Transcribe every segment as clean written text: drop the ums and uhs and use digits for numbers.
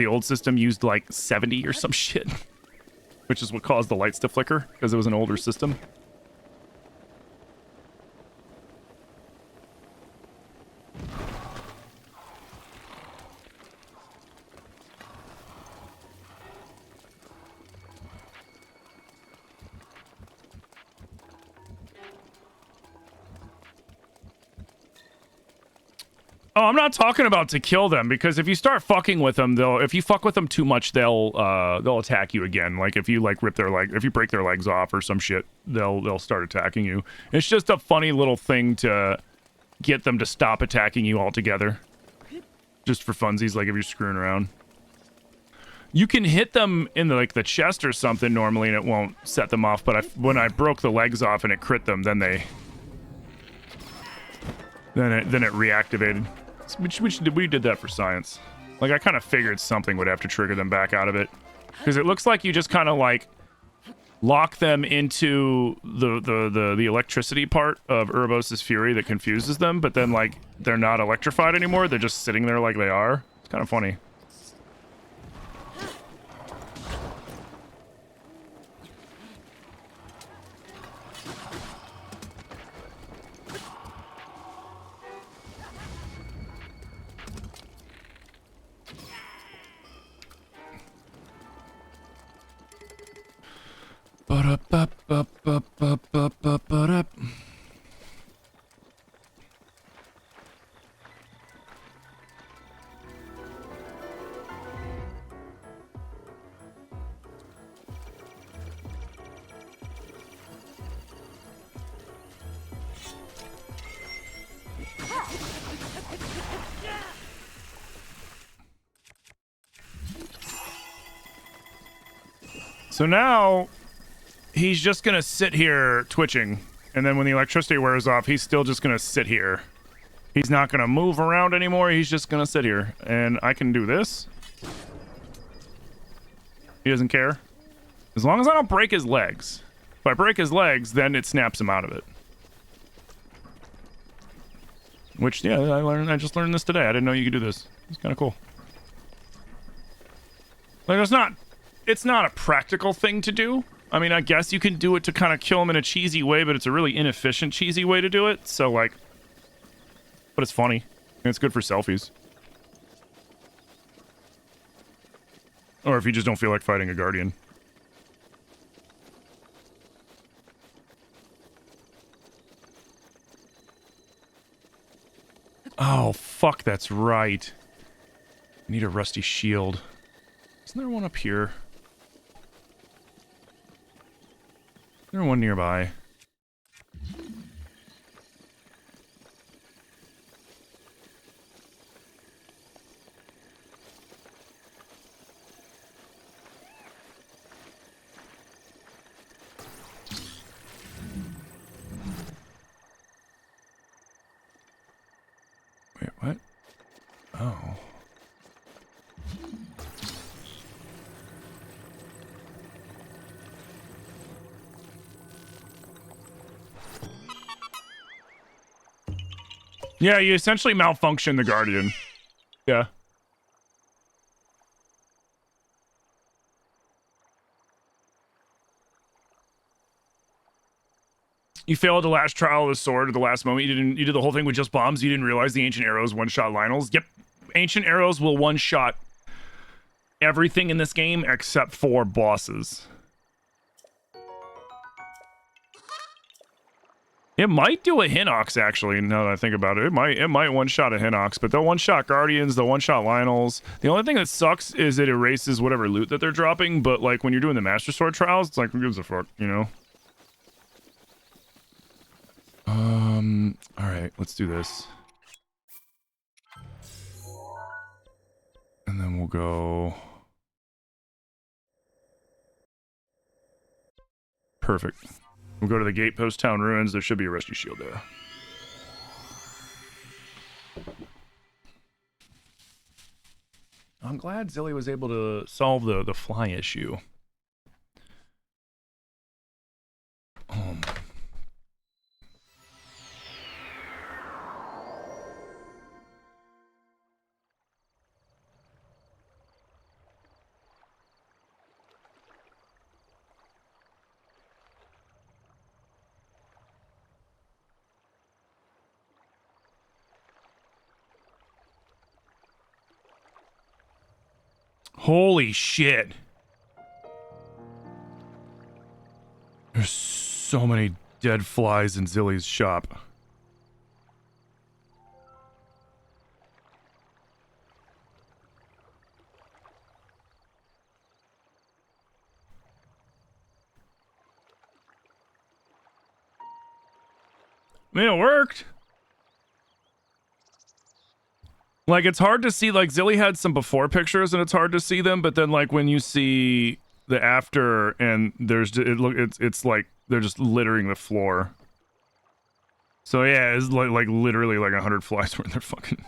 The old system used like 70 or some shit, which is what caused the lights to flicker because it was an older system. Oh, I'm not talking about to kill them, because if you start fucking with them, if you fuck with them too much, they'll attack you again. Like if you like rip their leg, if you break their legs off or some shit, they'll start attacking you. It's just a funny little thing to get them to stop attacking you altogether. Just for funsies, like if you're screwing around. You can hit them in the chest or something normally and it won't set them off, but when I broke the legs off and it crit them, then it reactivated. We did that for science. Like I kind of figured something would have to trigger them back out of it, because it looks like you just kind of like lock them into the electricity part of Urbos's Fury that confuses them, but then like they're not electrified anymore. They're just sitting there like they are. It's kind of funny. So now he's just gonna sit here twitching, and then when the electricity wears off, he's still just gonna sit here. He's not gonna move around anymore. He's just gonna sit here, and I can do this. He doesn't care. As long as I don't break his legs. If I break his legs, then it snaps him out of it. Which, yeah, I just learned this today. I didn't know you could do this. It's kind of cool. Like, it's not a practical thing to do. I mean, I guess you can do it to kind of kill him in a cheesy way, but it's a really inefficient, cheesy way to do it. So, like, but it's funny. And it's good for selfies. Or if you just don't feel like fighting a guardian. Oh, fuck, that's right. I need a rusty shield. Isn't there one up here? Is there one nearby? Wait, what? Oh. Yeah, you essentially malfunction the Guardian. Yeah. You failed the last trial of the sword at the last moment. You did the whole thing with just bombs. You didn't realize the ancient arrows one-shot Lionels. Yep. Ancient arrows will one-shot everything in this game except for bosses. It might do a Hinox, actually, now that I think about it. It might one-shot a Hinox, but they'll one-shot Guardians, they'll one-shot Lionels. The only thing that sucks is it erases whatever loot that they're dropping, but, like, when you're doing the Master Sword trials, it's like, who gives a fuck, you know? Alright, let's do this. And then we'll go... Perfect. We'll go to the Gatepost Town Ruins. There should be a Rusty Shield there. I'm glad Zilly was able to solve the fly issue. Holy shit. There's so many dead flies in Zilly's shop. I mean, it worked. Like, it's hard to see, like, Zilly had some before pictures and it's hard to see them, but then, like, when you see the after and there's, it's like, they're just littering the floor. So, yeah, it's like literally like 100 flies were in their fucking...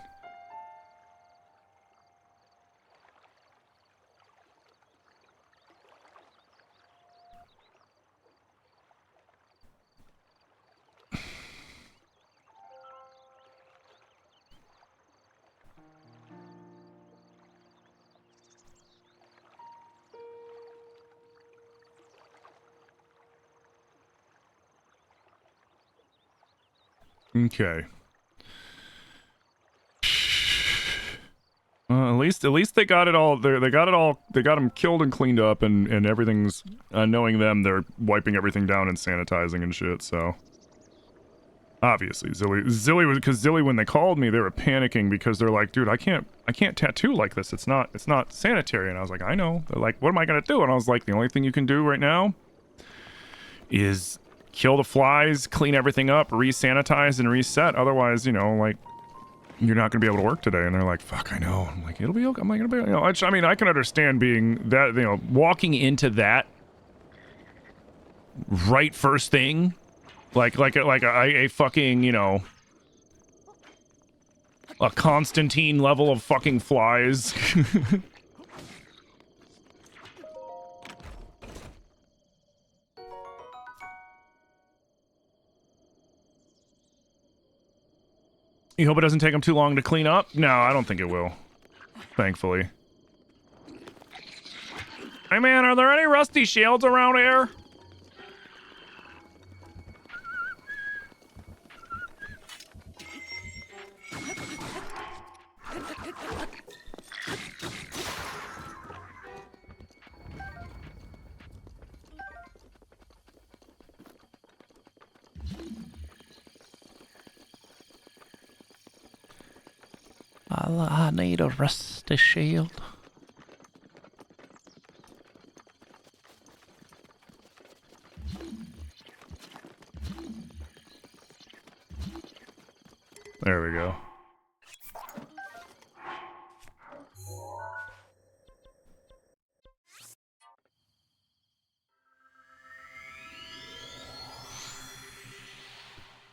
Okay. At least they got it all. They got it all. They got them killed and cleaned up, and everything's. Knowing them, they're wiping everything down and sanitizing and shit. So obviously, Zilly was, because Zilly, when they called me, they were panicking because they're like, dude, I can't tattoo like this. It's not sanitary. And I was like, I know. They're like, what am I gonna do? And I was like, the only thing you can do right now is kill the flies, clean everything up, re-sanitize, and reset. Otherwise, you know, like, you're not gonna be able to work today. And they're like, fuck, I know. I'm like, it'll be okay. I'm like, it'll be, you know, I mean, I can understand being that, you know, walking into that right first thing, like a fucking, you know, a Constantine level of fucking flies. You hope it doesn't take them too long to clean up? No, I don't think it will. Thankfully. Hey man, are there any rusty shields around here? I need a rusty shield. There we go.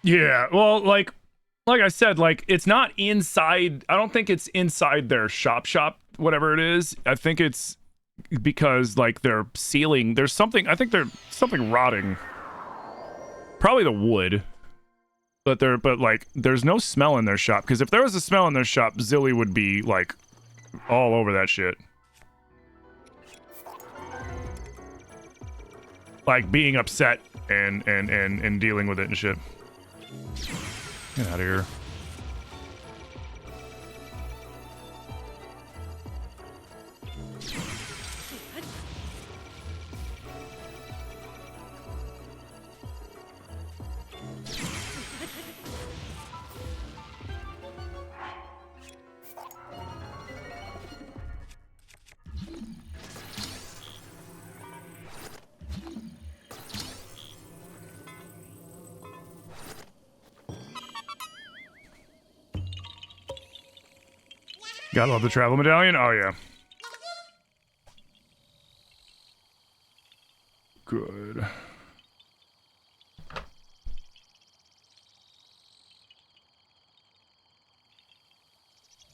Yeah, well, like I said, like, it's not inside. I don't think it's inside their shop, whatever it is. I think it's because, like, their ceiling, there's something, I think there's something rotting. Probably the wood. But like, there's no smell in their shop. Because if there was a smell in their shop, Zilly would be, like, all over that shit. Like, being upset and dealing with it and shit. Get out of here. Gotta love the travel medallion. Oh, yeah. Good.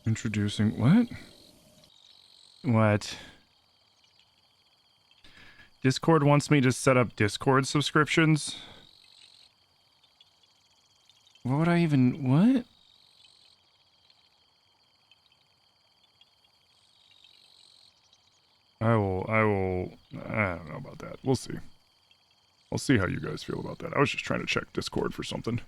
Introducing... What? What? Discord wants me to set up Discord subscriptions? What would I even... What? I don't know about that. We'll see. I'll see how you guys feel about that. I was just trying to check Discord for something.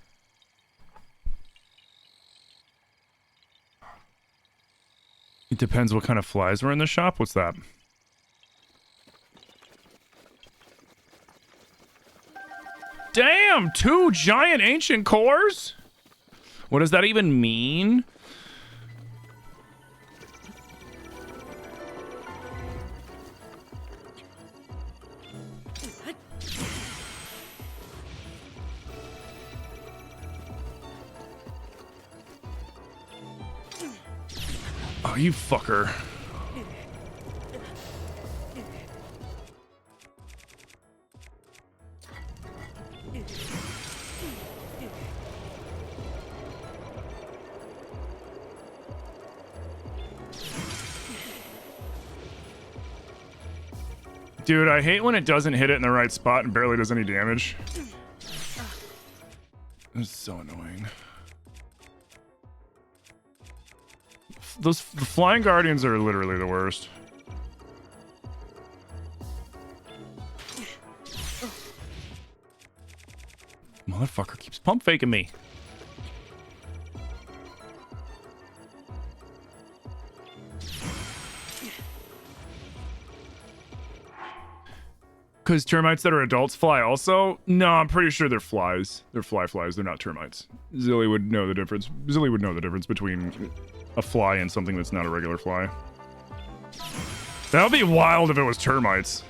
It depends what kind of flies were in the shop. What's that? Damn, 2 giant ancient cores? What does that even mean? Oh, you fucker. Dude, I hate when it doesn't hit it in the right spot and barely does any damage. It's so annoying. The flying guardians are literally the worst. Motherfucker keeps pump faking me. Because termites that are adults fly also? No, I'm pretty sure they're flies. They're flies. They're not termites. Zilly would know the difference. Zilly would know the difference between a fly and something that's not a regular fly. That would be wild if it was termites.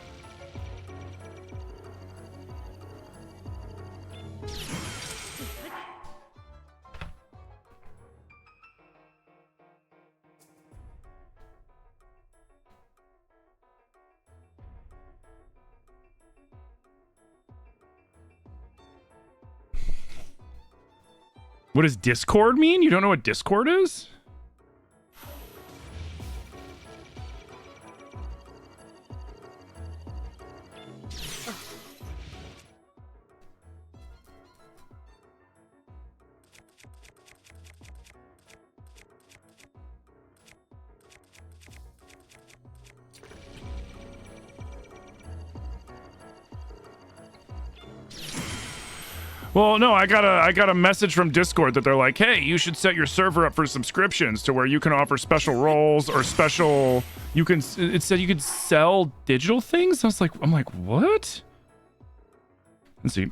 What does Discord mean? You don't know what Discord is? Well, no, I got a message from Discord that they're like, hey, you should set your server up for subscriptions to where you can offer special roles or special. It said you could sell digital things. I'm like, what? Let's see.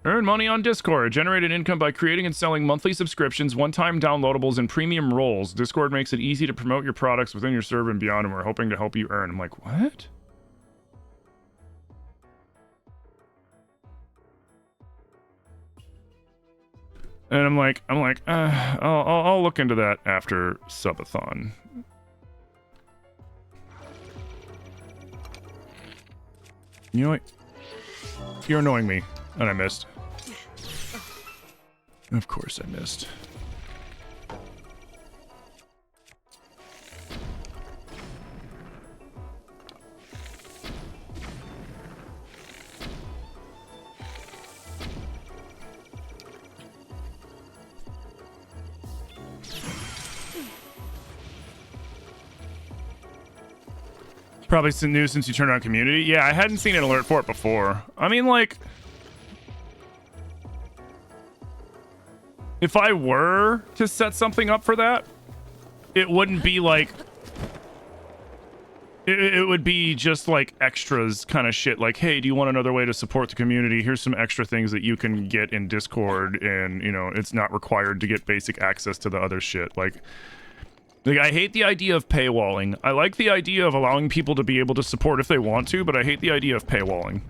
Earn money on Discord. Generated income by creating and selling monthly subscriptions, one-time downloadables, and premium roles. Discord makes it easy to promote your products within your server and beyond, and we're hoping to help you earn. I'm like, what? And I'm like, I'll look into that after subathon. You know what? You're annoying me, and I missed. Of course I missed. Probably new since you turned on community. Yeah, I hadn't seen an alert for it before. I mean, like, if I were to set something up for that, it wouldn't be like, it would be just like extras kind of shit. Like, hey, do you want another way to support the community? Here's some extra things that you can get in Discord, and, you know, it's not required to get basic access to the other shit. Like, I hate the idea of paywalling. I like the idea of allowing people to be able to support if they want to, but I hate the idea of paywalling.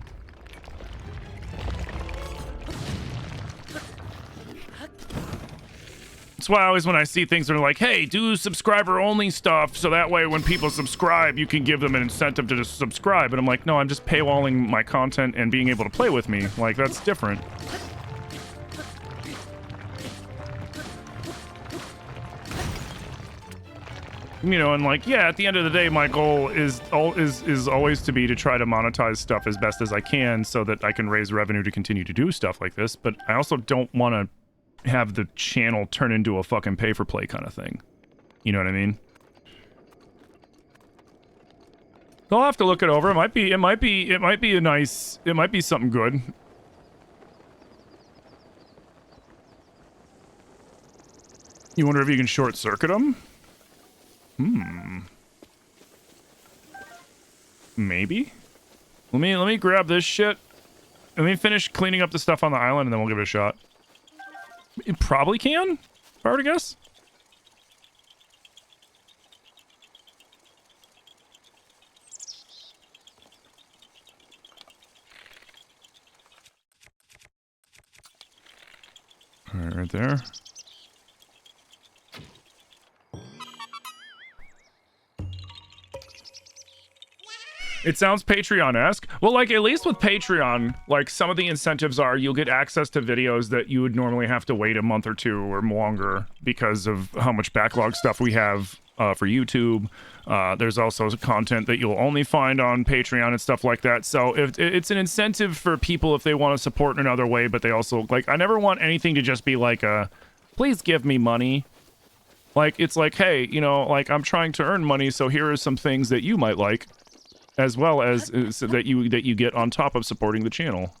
That's why I always, when I see things that are like, hey, do subscriber-only stuff, so that way when people subscribe, you can give them an incentive to just subscribe. And I'm like, no, I'm just paywalling my content and being able to play with me. Like, that's different. You know, and like, yeah, at the end of the day, my goal is always to be to try to monetize stuff as best as I can so that I can raise revenue to continue to do stuff like this. But I also don't want to have the channel turn into a fucking pay-for-play kind of thing. You know what I mean? I'll have to look it over. It might be something good. You wonder if you can short circuit them? Maybe. Let me grab this shit. Let me finish cleaning up the stuff on the island, and then we'll give it a shot. It probably can, if I were to guess. All right there. It sounds Patreon-esque. Well, like, at least with Patreon, like, some of the incentives are you'll get access to videos that you would normally have to wait a month or two or longer because of how much backlog stuff we have for YouTube. There's also content that you'll only find on Patreon and stuff like that. So if it's an incentive for people if they want to support in another way, but they also, like, I never want anything to just be like a, please give me money. Like, it's like, hey, you know, like, I'm trying to earn money, so here are some things that you might like. As well as so that you get on top of supporting the channel.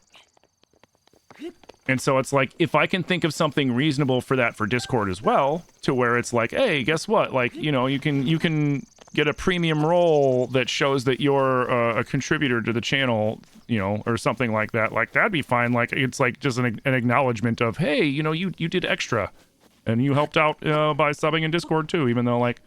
And so it's like, if I can think of something reasonable for that for Discord as well, to where it's like, hey, guess what? Like, you know, you can get a premium role that shows that you're a contributor to the channel, you know, or something like that. Like, that'd be fine. Like, it's like just an acknowledgement of, hey, you know, you did extra. And you helped out by subbing in Discord too, even though, like,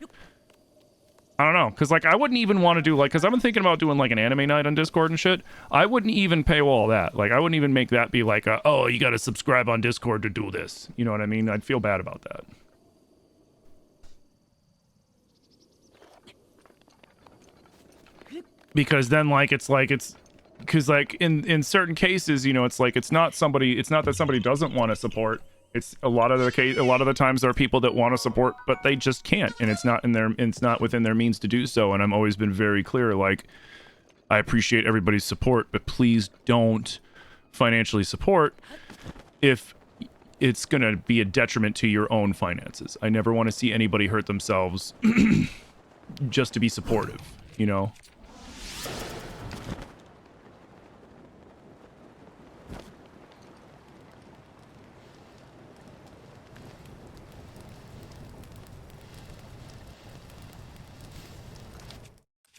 I don't know, because, like, I wouldn't even want to do, like, because I've been thinking about doing, like, an anime night on Discord and shit. I wouldn't even paywall that. Like, I wouldn't even make that be like, oh, you got to subscribe on Discord to do this. You know what I mean? I'd feel bad about that. Because then, like, it's because, like, in certain cases, you know, it's like, it's not that somebody doesn't want to support. It's a lot of the times there are people that want to support, but they just can't, and it's not within their means to do so. And I've always been very clear, like, I appreciate everybody's support, but please don't financially support if it's gonna be a detriment to your own finances. I never want to see anybody hurt themselves just to be supportive, you know?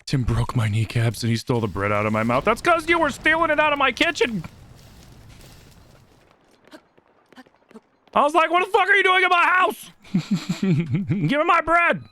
Tim broke my kneecaps and he stole the bread out of my mouth. That's because you were stealing it out of my kitchen. I was like, what the fuck are you doing in my house? Give me my bread.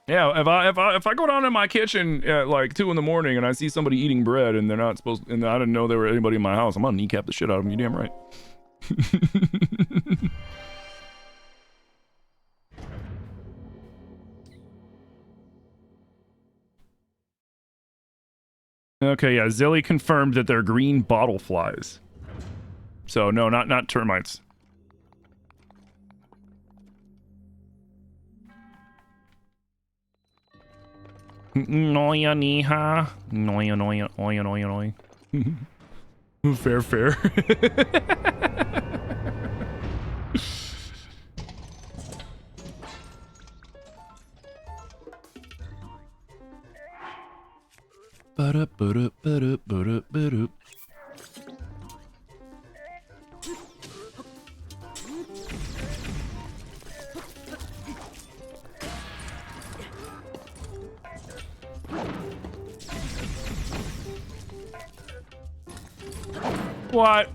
Yeah, if I go down in my kitchen at like 2 in the morning and I see somebody eating bread and they're not supposed, and I didn't know there were anybody in my house, I'm gonna kneecap the shit out of them. You damn right. Okay, yeah, Zilly confirmed that they're green bottle flies. So no, not termites. Noya niha. Noya. Fair. What?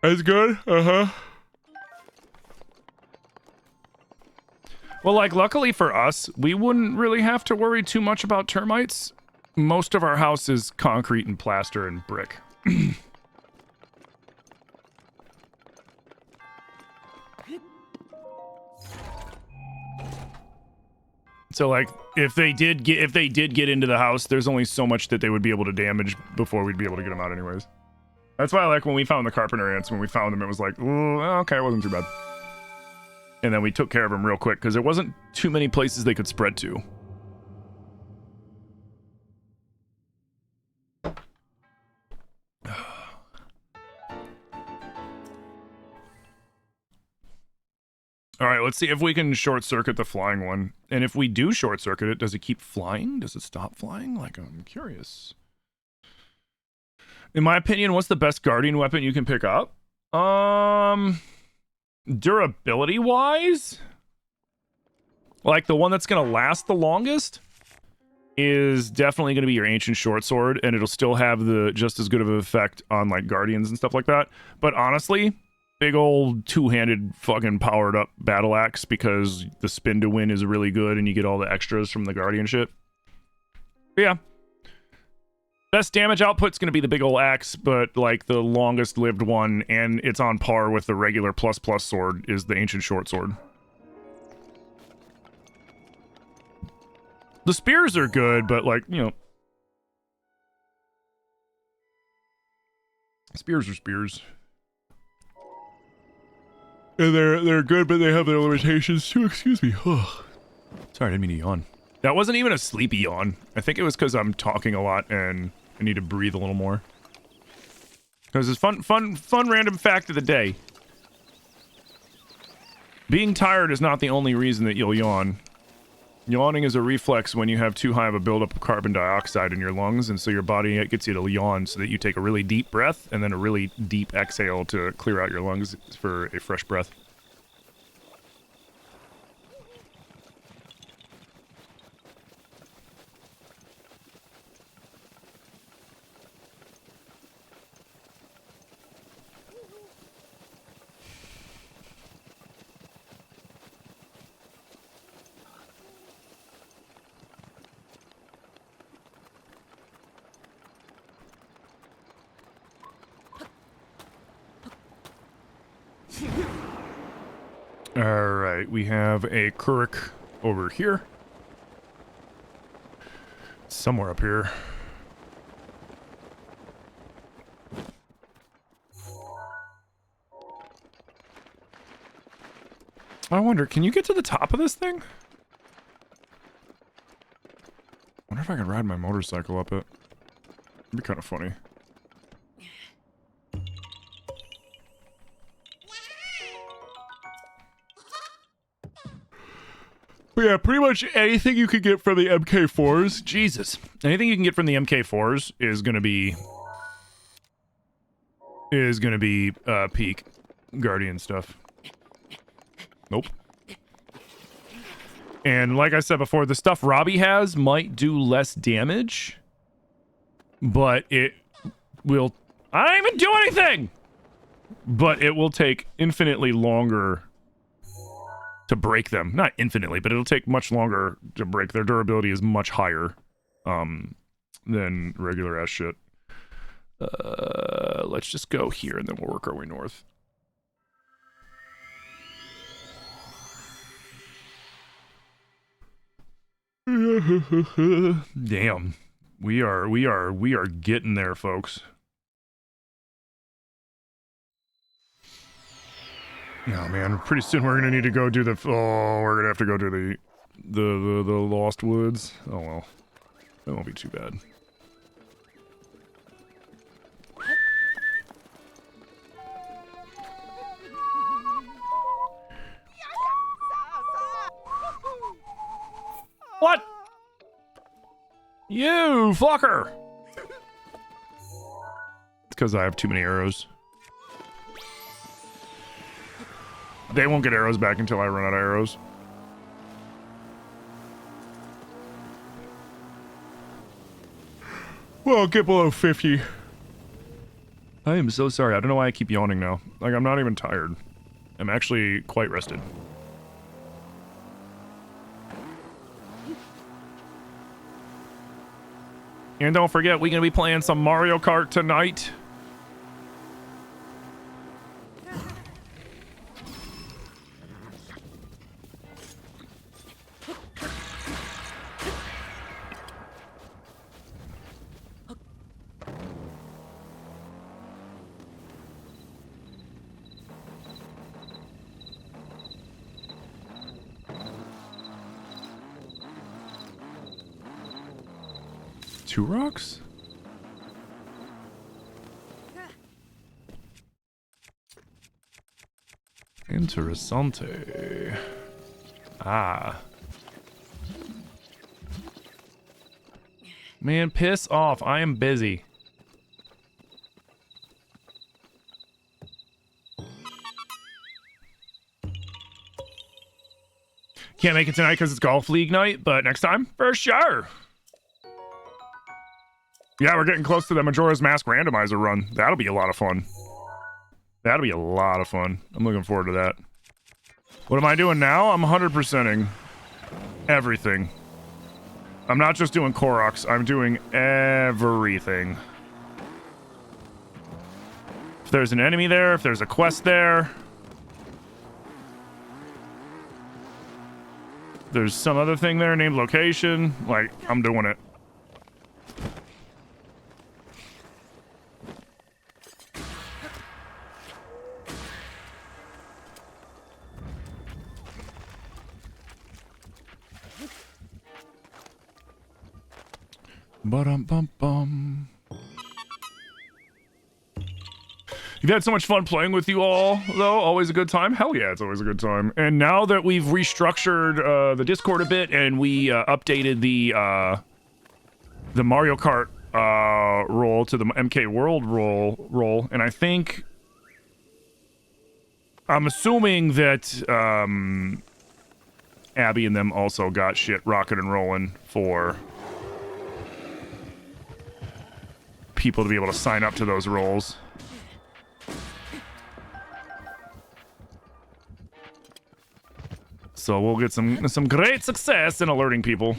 That's good? Uh-huh. Well, like, luckily for us, we wouldn't really have to worry too much about termites. Most of our house is concrete and plaster and brick. So like, if they did get into the house, there's only so much that they would be able to damage before we'd be able to get them out anyways. That's why I like when we found the carpenter ants. When we found them, it was like, ooh, okay, it wasn't too bad. And then we took care of them real quick because there wasn't too many places they could spread to. All right, let's see if we can short circuit the flying one. And if we do short circuit it, does it keep flying? Does it stop flying? Like, I'm curious. In my opinion, what's the best guardian weapon you can pick up? Durability wise, like the one that's gonna last the longest is definitely gonna be your ancient short sword, and it'll still have the just as good of an effect on like guardians and stuff like that. But honestly, big old two-handed fucking powered up battle axe, because the spin to win is really good and you get all the extras from the guardian shit. But yeah, best damage output's gonna be the big old axe, but like the longest lived one, and it's on par with the regular plus sword, is the ancient short sword. The spears are good, but like, you know, spears are spears. And they're good, but they have their limitations too. Excuse me. Sorry, I didn't mean to yawn. That wasn't even a sleepy yawn. I think it was because I'm talking a lot and I need to breathe a little more. Because it's fun random fact of the day. Being tired is not the only reason that you'll yawn. Yawning is a reflex when you have too high of a buildup of carbon dioxide in your lungs, and so your body gets you to yawn so that you take a really deep breath and then a really deep exhale to clear out your lungs for a fresh breath. Alright, we have a Kuruk over here. Somewhere up here. I wonder, can you get to the top of this thing? I wonder if I could ride my motorcycle up it. It'd be kind of funny. But yeah, pretty much anything you can get from the MK4s. Jesus. Anything you can get from the MK4s is gonna be peak Guardian stuff. Nope. And like I said before, the stuff Robbie has might do less damage, but it will... I don't even do anything! But it will take infinitely longer to break them. Not infinitely, but it'll take much longer to break. Their durability is much higher than regular ass shit. Let's just go here and then we'll work our way north. Damn. We are getting there, folks. Oh man, pretty soon we're gonna need to go do the... Oh, we're gonna have to go do the Lost Woods. Oh well. That won't be too bad. What? You fucker! It's because I have too many arrows. They won't get arrows back until I run out of arrows. Well, get below 50. I am so sorry. I don't know why I keep yawning now. Like, I'm not even tired. I'm actually quite rested. And don't forget, we're gonna be playing some Mario Kart tonight. 2 rocks? Interessante. Ah. Man, piss off. I am busy. Can't make it tonight because it's golf league night, but next time, for sure. Yeah, we're getting close to the Majora's Mask randomizer run. That'll be a lot of fun. That'll be a lot of fun. I'm looking forward to that. What am I doing now? I'm 100%ing everything. I'm not just doing Koroks. I'm doing everything. If there's an enemy there, if there's a quest there, there's some other thing there named location, like, I'm doing it. Ba-dum-bum-bum. You've had so much fun playing with you all, though. Always a good time. Hell yeah, it's always a good time. And now that we've restructured the Discord a bit and we updated the Mario Kart role to the MK World role, and I think I'm assuming that Abby and them also got shit rocking and rolling for people to be able to sign up to those roles. So we'll get some great success in alerting people.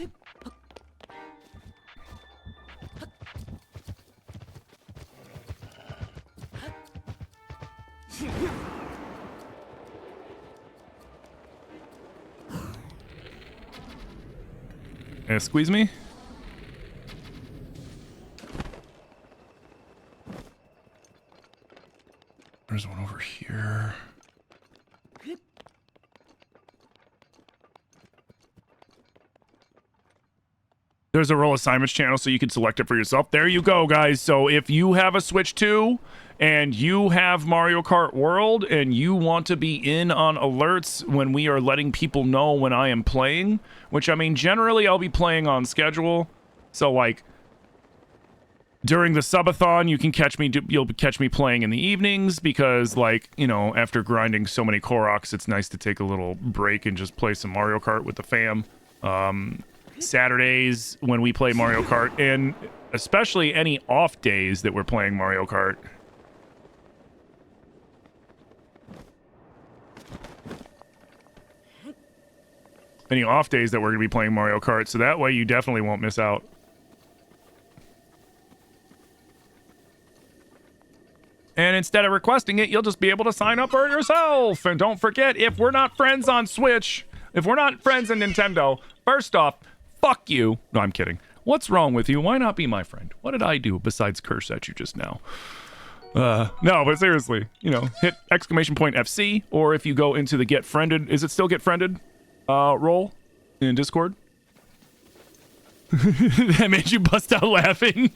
Squeeze me? There's one over here. There's a role assignments channel so you can select it for yourself. There you go, guys. So if you have a Switch 2 and you have Mario Kart World and you want to be in on alerts when we are letting people know when I am playing, which, I mean, generally I'll be playing on schedule. So, like, during the subathon, you'll catch me playing in the evenings because, like, you know, after grinding so many Koroks, it's nice to take a little break and just play some Mario Kart with the fam. Saturdays when we play Mario Kart, and especially any off days that we're playing Mario Kart. Any off days that we're going to be playing Mario Kart, so that way you definitely won't miss out. And instead of requesting it, you'll just be able to sign up for it yourself. And don't forget, if we're not friends on Switch, if we're not friends in Nintendo, first off, fuck you. No, I'm kidding. What's wrong with you? Why not be my friend? What did I do besides curse at you just now? No, but seriously, you know, hit !FC, or if you go into the Get Friended, is it still Get Friended role in Discord? That made you bust out laughing.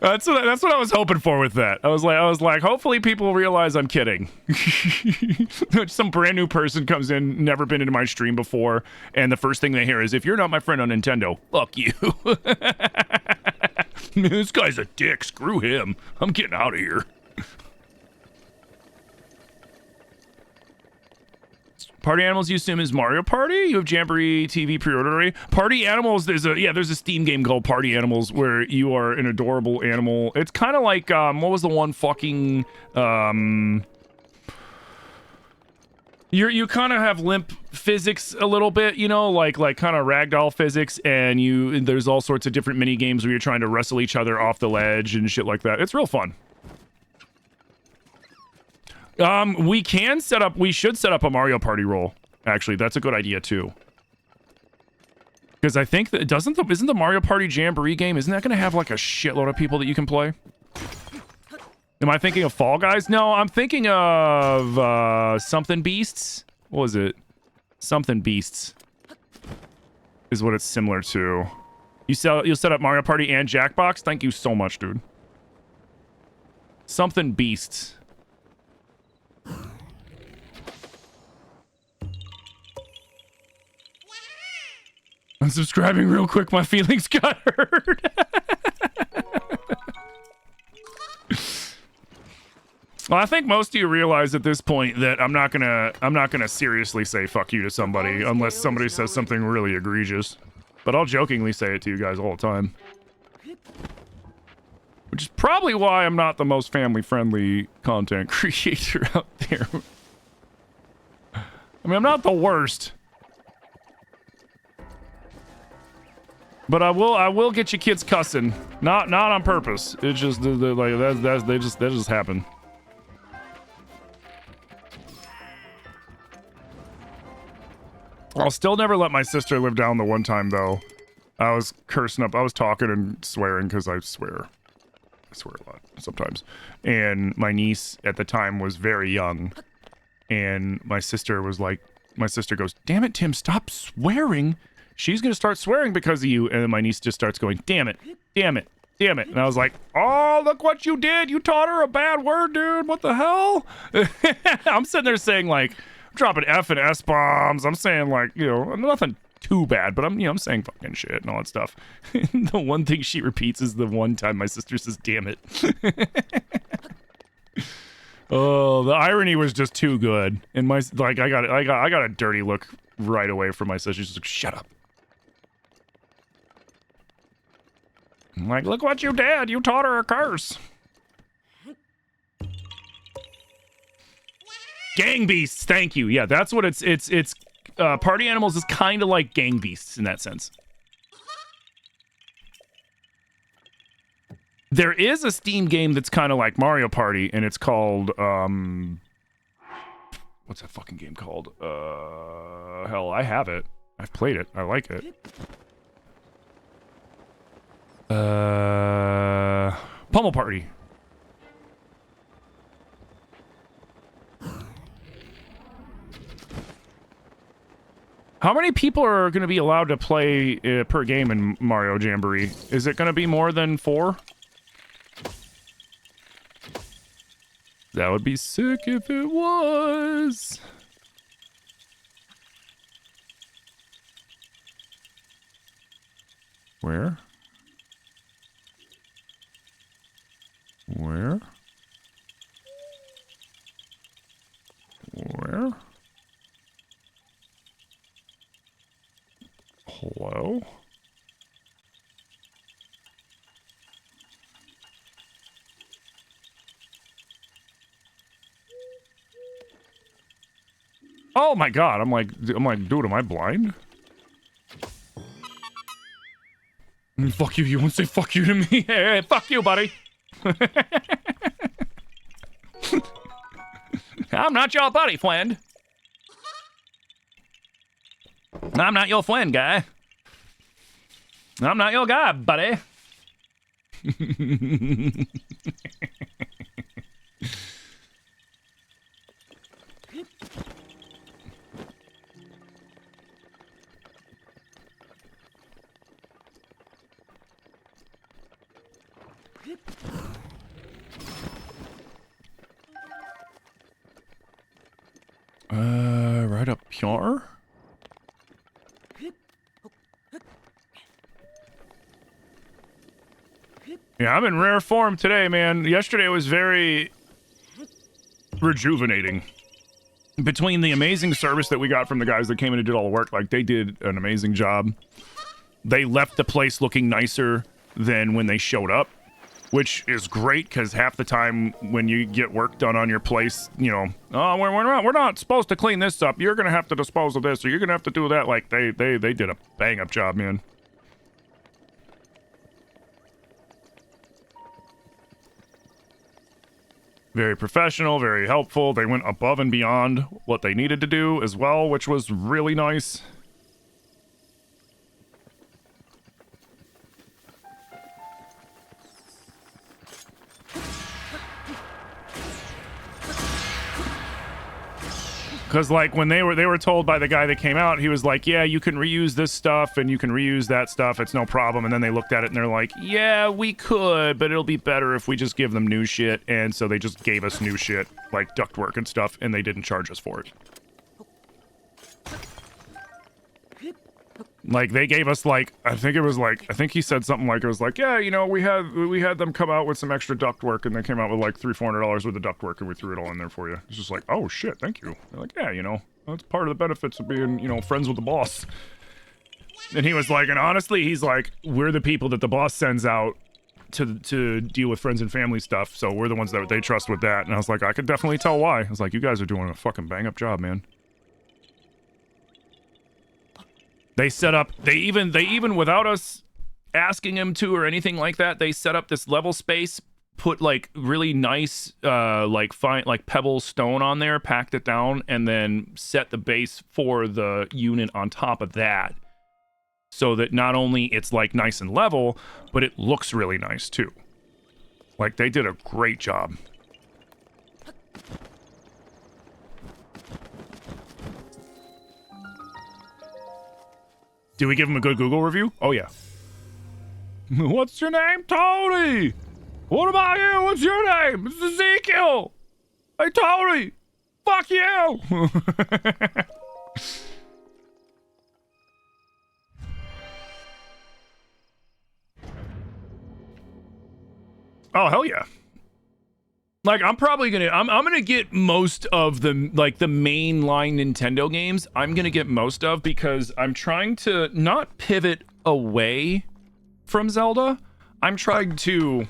That's what I was hoping for with that. I was like, hopefully people realize I'm kidding. Some brand new person comes in, never been into my stream before, and the first thing they hear is, if you're not my friend on Nintendo, fuck you. This guy's a dick. Screw him. I'm getting out of here. Party Animals you assume is Mario Party? You have Jamboree TV pre-ordered already? Party Animals, there's a Steam game called Party Animals where you are an adorable animal. It's kind of like, what was the one fucking, you kind of have limp physics a little bit, you know, like kind of ragdoll physics, and there's all sorts of different mini games where you're trying to wrestle each other off the ledge and shit like that. It's real fun. We should set up a Mario Party role. Actually, that's a good idea too. Because I think that isn't the Mario Party Jamboree game, isn't that going to have like a shitload of people that you can play? Am I thinking of Fall Guys? No, I'm thinking of something Beasts. What was it? Something Beasts. is what it's similar to. You'll set up Mario Party and Jackbox? Thank you so much, dude. Something beasts. Unsubscribing real quick, my feelings got hurt. Well, I think most of you realize at this point that I'm not gonna seriously say fuck you to somebody unless somebody says something really egregious. But I'll jokingly say it to you guys all the time. Which is probably why I'm not the most family-friendly content creator out there. I mean, I'm not the worst. But I will get you kids cussing. Not on purpose. It's just like that just happened. I'll still never let my sister live down the one time, though. I was cursing up. I was talking and swearing because I swear. I swear a lot sometimes. And my niece at the time was very young. And my sister was like, my sister goes, "Damn it, Tim, stop swearing. She's going to start swearing because of you." And then my niece just starts going, "Damn it, damn it, damn it." And I was like, "Oh, look what you did. You taught her a bad word, dude. What the hell?" I'm sitting there saying like, dropping F and S bombs. I'm saying like, you know, nothing too bad, but I'm saying fucking shit and all that stuff. The one thing she repeats is the one time my sister says, "Damn it." Oh, the irony was just too good. And my like, I got a dirty look right away from my sister. She's like, "Shut up." I'm like, "Look what you did. You taught her a curse." Gang beasts, thank you. Yeah, that's what it's Party Animals is kind of like gang beasts in that sense. There is a Steam game that's kind of like Mario Party, and it's called what's that fucking game called? Hell, I have it. I've played it. I like it. Pummel Party. How many people are going to be allowed to play per game in Mario Jamboree? Is it going to be more than 4? That would be sick if it was. Where? Where? Where? Hello? Oh my god, I'm like, dude, am I blind? Fuck you, you won't say fuck you to me. Hey, fuck you, buddy. I'm not your buddy, friend. I'm not your friend, guy. I'm not your guy, buddy. Right up here? Yeah, I'm in rare form today, man. Yesterday was very rejuvenating. Between the amazing service that we got from the guys that came in and did all the work, like, they did an amazing job. They left the place looking nicer than when they showed up, which is great, because half the time when you get work done on your place, you know, "Oh, we're not supposed to clean this up. You're going to have to dispose of this, or you're going to have to do that." Like, they did a bang-up job, man. Very professional, very helpful. They went above and beyond what they needed to do as well, which was really nice. Because like when they were told by the guy that came out, he was like, yeah, you can reuse this stuff and you can reuse that stuff. It's no problem. And then they looked at it and they're like, yeah, we could, but it'll be better if we just give them new shit. And so they just gave us new shit, like ductwork and stuff, and they didn't charge us for it. Like they gave us like, I think he said something like, it was like, yeah, you know, we had them come out with some extra ductwork, and they came out with like $300-400 worth of ductwork, and we threw it all in there for you. It's just like, oh shit, thank you. They're like, yeah, you know, that's part of the benefits of being, you know, friends with the boss. And he was like, and honestly, he's like, we're the people that the boss sends out to deal with friends and family stuff, so we're the ones that they trust with that. And I was like, I could definitely tell why. I was like, you guys are doing a fucking bang up job, man. They set up, they even without us asking him to or anything like that, they set up this level space, put like really nice like fine like pebble stone on there, packed it down, and then set the base for the unit on top of that, so that not only it's like nice and level, but it looks really nice too. Like they did a great job. Do we give him a good Google review? Oh, yeah. What's your name? Tony! What about you? What's your name? It's Ezekiel! Hey, Tony! Fuck you! Oh, hell yeah. Like, I'm probably gonna, I'm gonna get most of the, like, the mainline Nintendo games, I'm gonna get most of, because I'm trying to not pivot away from Zelda. I'm trying to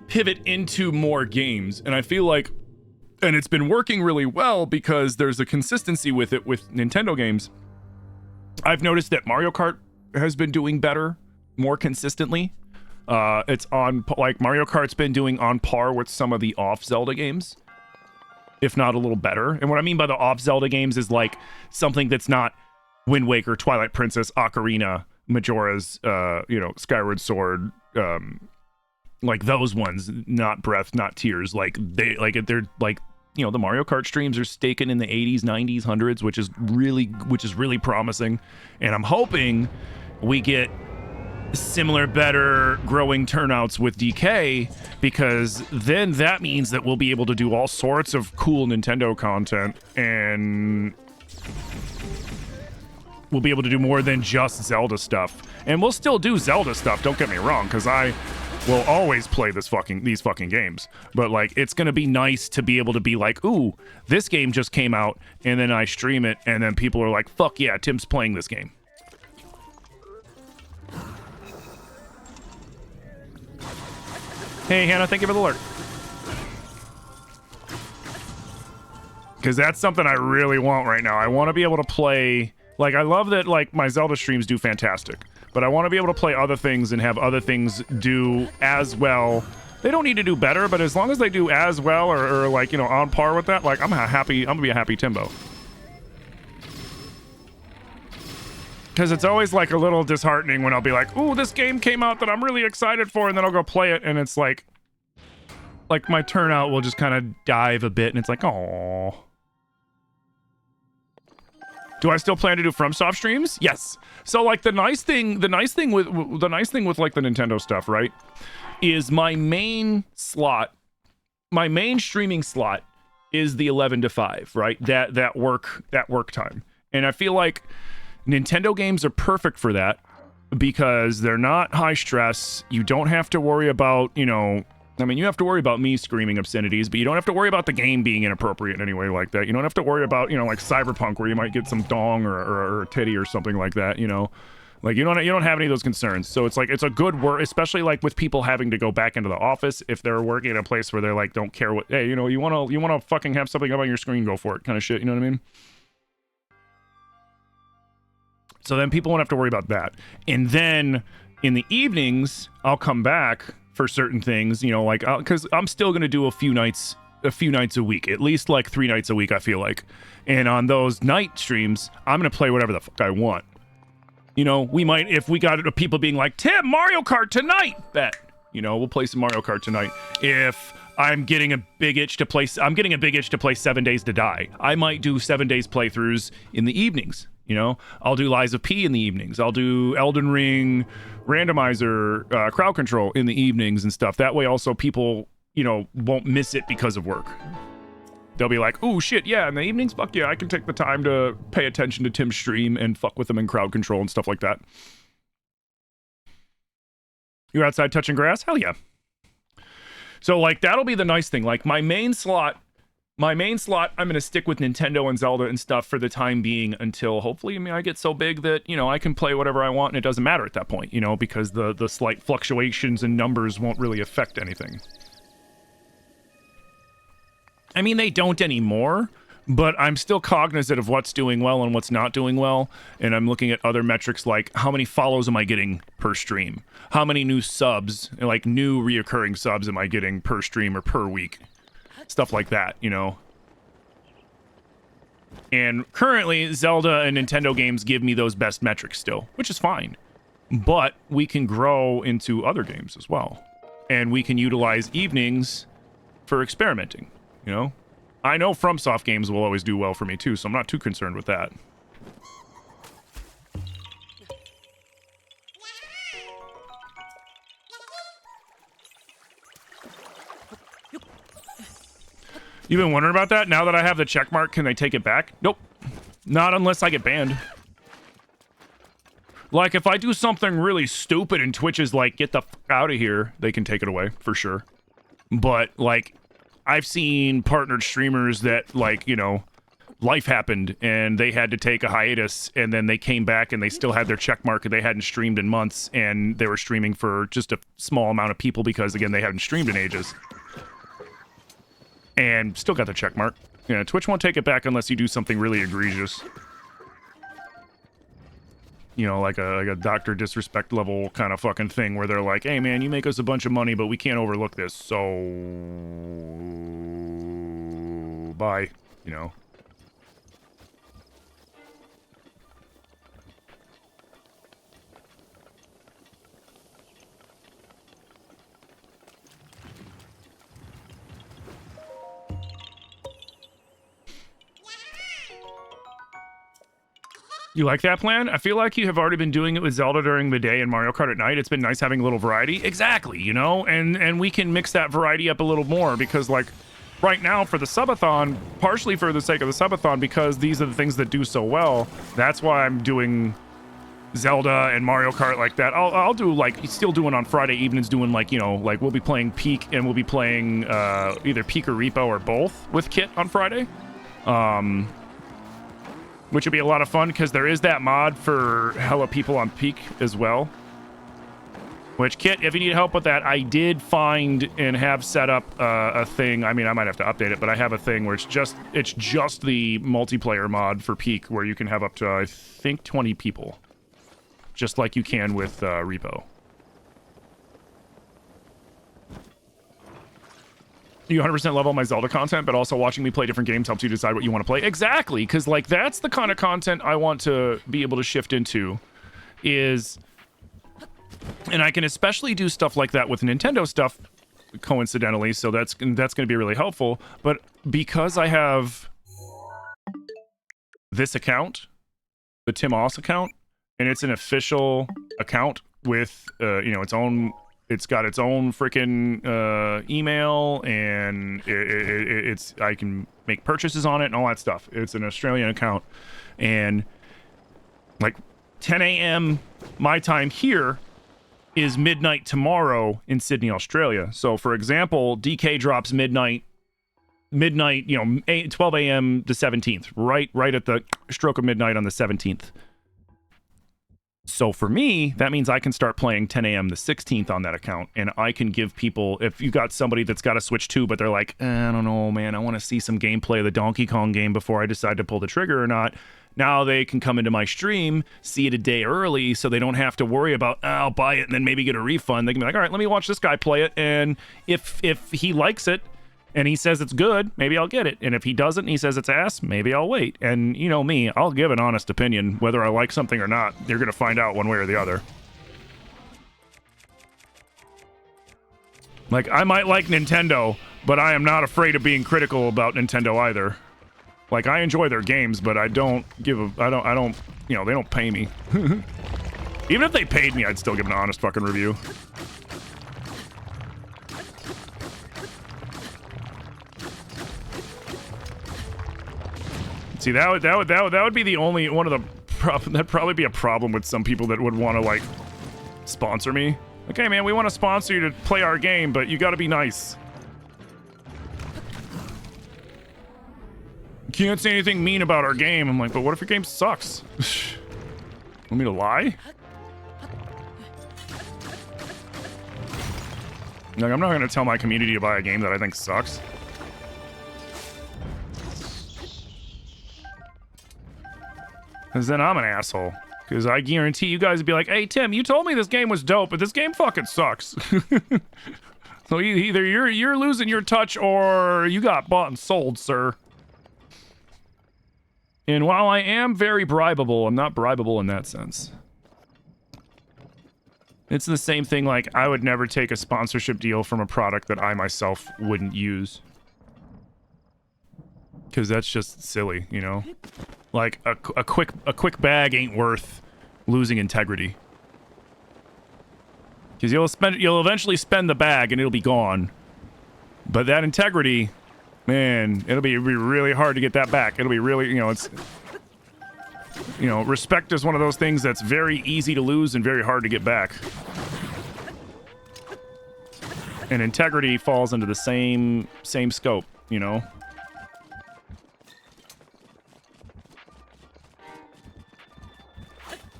pivot into more games, and I feel like, and it's been working really well because there's a consistency with it with Nintendo games. I've noticed that Mario Kart has been doing better, more consistently. It's on, like, Mario Kart's been doing on par with some of the off Zelda games, if not a little better. And what I mean by the off Zelda games is like something that's not Wind Waker, Twilight Princess, Ocarina, Majora's, you know, Skyward Sword, like those ones, not Breath, not Tears. Like they're like, you know, the Mario Kart streams are staking in the 80s, 90s, 100s, which is really promising. And I'm hoping we get similar, better growing turnouts with DK, because then that means that we'll be able to do all sorts of cool Nintendo content, and we'll be able to do more than just Zelda stuff. And we'll still do Zelda stuff, don't get me wrong, because I will always play these fucking games. But like, it's gonna be nice to be able to be like, ooh, this game just came out, and then I stream it, and then people are like, fuck yeah, Tim's playing this game. Hey, Hannah, thank you for the alert. Because that's something I really want right now. I want to be able to play... Like, I love that, like, my Zelda streams do fantastic. But I want to be able to play other things and have other things do as well. They don't need to do better, but as long as they do as well or like, you know, on par with that, like, I'm gonna be a happy Timbo. Because it's always like a little disheartening when I'll be like, ooh, this game came out that I'm really excited for, and then I'll go play it, and it's like my turnout will just kind of dive a bit, and it's like, oh. Do I still plan to do FromSoft streams? Yes. So like the nice thing with like the Nintendo stuff, right, is my main streaming slot is the 11 to 5, right? That work time, and I feel like Nintendo games are perfect for that because they're not high stress. You don't have to worry about, you know, I mean, you have to worry about me screaming obscenities, but you don't have to worry about the game being inappropriate in any way like that. You don't have to worry about, you know, like Cyberpunk where you might get some dong or a titty or something like that, you know. Like, you don't have any of those concerns. So it's like, it's a good work, especially like with people having to go back into the office if they're working in a place where they're like, don't care what, hey, you know, you want to fucking have something up on your screen, go for it kind of shit, you know what I mean? So then people won't have to worry about that. And then in the evenings, I'll come back for certain things, you know, like, because I'm still going to do a few nights a week, at least like 3 nights a week, I feel like. And on those night streams, I'm going to play whatever the fuck I want. You know, we might, if we got people being like, Tim, Mario Kart tonight, bet. You know, we'll play some Mario Kart tonight. If I'm getting a big itch to play 7 Days to Die. I might do 7 days playthroughs in the evenings. You know, I'll do Lies of P in the evenings. I'll do Elden Ring randomizer crowd control in the evenings and stuff. That way also people, you know, won't miss it because of work. They'll be like, oh shit, yeah, in the evenings, fuck yeah, I can take the time to pay attention to Tim's stream and fuck with them in crowd control and stuff like that. You're outside touching grass? Hell yeah. So like that'll be the nice thing. Like my main slot, I'm gonna stick with Nintendo and Zelda and stuff for the time being until hopefully I get so big that, you know, I can play whatever I want and it doesn't matter at that point, you know, because the slight fluctuations in numbers won't really affect anything. I mean, they don't anymore, but I'm still cognizant of what's doing well and what's not doing well, and I'm looking at other metrics like how many follows am I getting per stream? How many new subs, like new reoccurring subs am I getting per stream or per week? Stuff like that, you know? And currently, Zelda and Nintendo games give me those best metrics still, which is fine. But we can grow into other games as well. And we can utilize evenings for experimenting. You know, I know FromSoft games will always do well for me too, so I'm not too concerned with that. You've been wondering about that? Now that I have the check mark, can they take it back? Nope. Not unless I get banned. Like, if I do something really stupid and Twitch is like, get the f out of here, they can take it away, for sure. But, like, I've seen partnered streamers that, like, you know, life happened and they had to take a hiatus and then they came back and they still had their check mark and they hadn't streamed in months and they were streaming for just a small amount of people because, again, they hadn't streamed in ages. And still got the check mark. You know, Twitch won't take it back unless you do something really egregious. You know, like a Dr. Disrespect level kind of fucking thing where they're like, hey man, you make us a bunch of money, but we can't overlook this, so bye, you know. You like that plan? I feel like you have already been doing it with Zelda during the day and Mario Kart at night. It's been nice having a little variety. Exactly, you know? And we can mix that variety up a little more because, like, right now for the subathon, partially for the sake of the subathon, because these are the things that do so well, that's why I'm doing Zelda and Mario Kart like that. I'll do, like, still doing on Friday evenings, doing, like, you know, like, we'll be playing Peak and we'll be playing either Peak or Repo or both with Kit on Friday. Which would be a lot of fun because there is that mod for hella people on Peak as well. Which, Kit, if you need help with that, I did find and have set up a thing. I mean, I might have to update it, but I have a thing where it's just the multiplayer mod for Peak where you can have up to, I think, 20 people. Just like you can with Repo. You 100% love all my Zelda content, but also watching me play different games helps you decide what you want to play. Exactly, because, like, that's the kind of content I want to be able to shift into, is... And I can especially do stuff like that with Nintendo stuff, coincidentally, so that's going to be really helpful. But because I have this account, the Tim Oss account, and it's an official account with, you know, it's got its own freaking email, and it's I can make purchases on it and all that stuff. It's an Australian account, and like 10 a.m. my time here is midnight tomorrow in Sydney, Australia. So, for example, DK drops midnight, you know, 12 a.m. the 17th, right at the stroke of midnight on the 17th. So for me, that means I can start playing 10 a.m. the 16th on that account, and I can give people, if you've got somebody that's got a Switch 2, but they're like, I don't know, man, I want to see some gameplay of the Donkey Kong game before I decide to pull the trigger or not. Now they can come into my stream, see it a day early, so they don't have to worry about, I'll buy it and then maybe get a refund. They can be like, all right, let me watch this guy play it, and if he likes it, and he says it's good, maybe I'll get it. And if he doesn't and he says it's ass, maybe I'll wait. And you know me, I'll give an honest opinion, whether I like something or not. You're going to find out one way or the other. Like, I might like Nintendo, but I am not afraid of being critical about Nintendo either. Like, I enjoy their games, but I don't give a... I don't... You know, they don't pay me. Even if they paid me, I'd still give an honest fucking review. See, that would be the only one of the... That'd probably be a problem with some people that would want to, like, sponsor me. Okay, man, we want to sponsor you to play our game, but you gotta be nice. You can't say anything mean about our game. I'm like, but what if your game sucks? Want me to lie? Like, I'm not gonna tell my community to buy a game that I think sucks. Because then I'm an asshole. Because I guarantee you guys would be like, hey, Tim, you told me this game was dope, but this game fucking sucks. So either you're losing your touch or you got bought and sold, sir. And while I am very bribable, I'm not bribable in that sense. It's the same thing, like, I would never take a sponsorship deal from a product that I myself wouldn't use. Because that's just silly, you know? Like, a quick bag ain't worth losing integrity. Because you'll eventually spend the bag and it'll be gone. But that integrity, man, it'll be really hard to get that back. It'll be really, you know, it's... You know, respect is one of those things that's very easy to lose and very hard to get back. And integrity falls into the same scope, you know?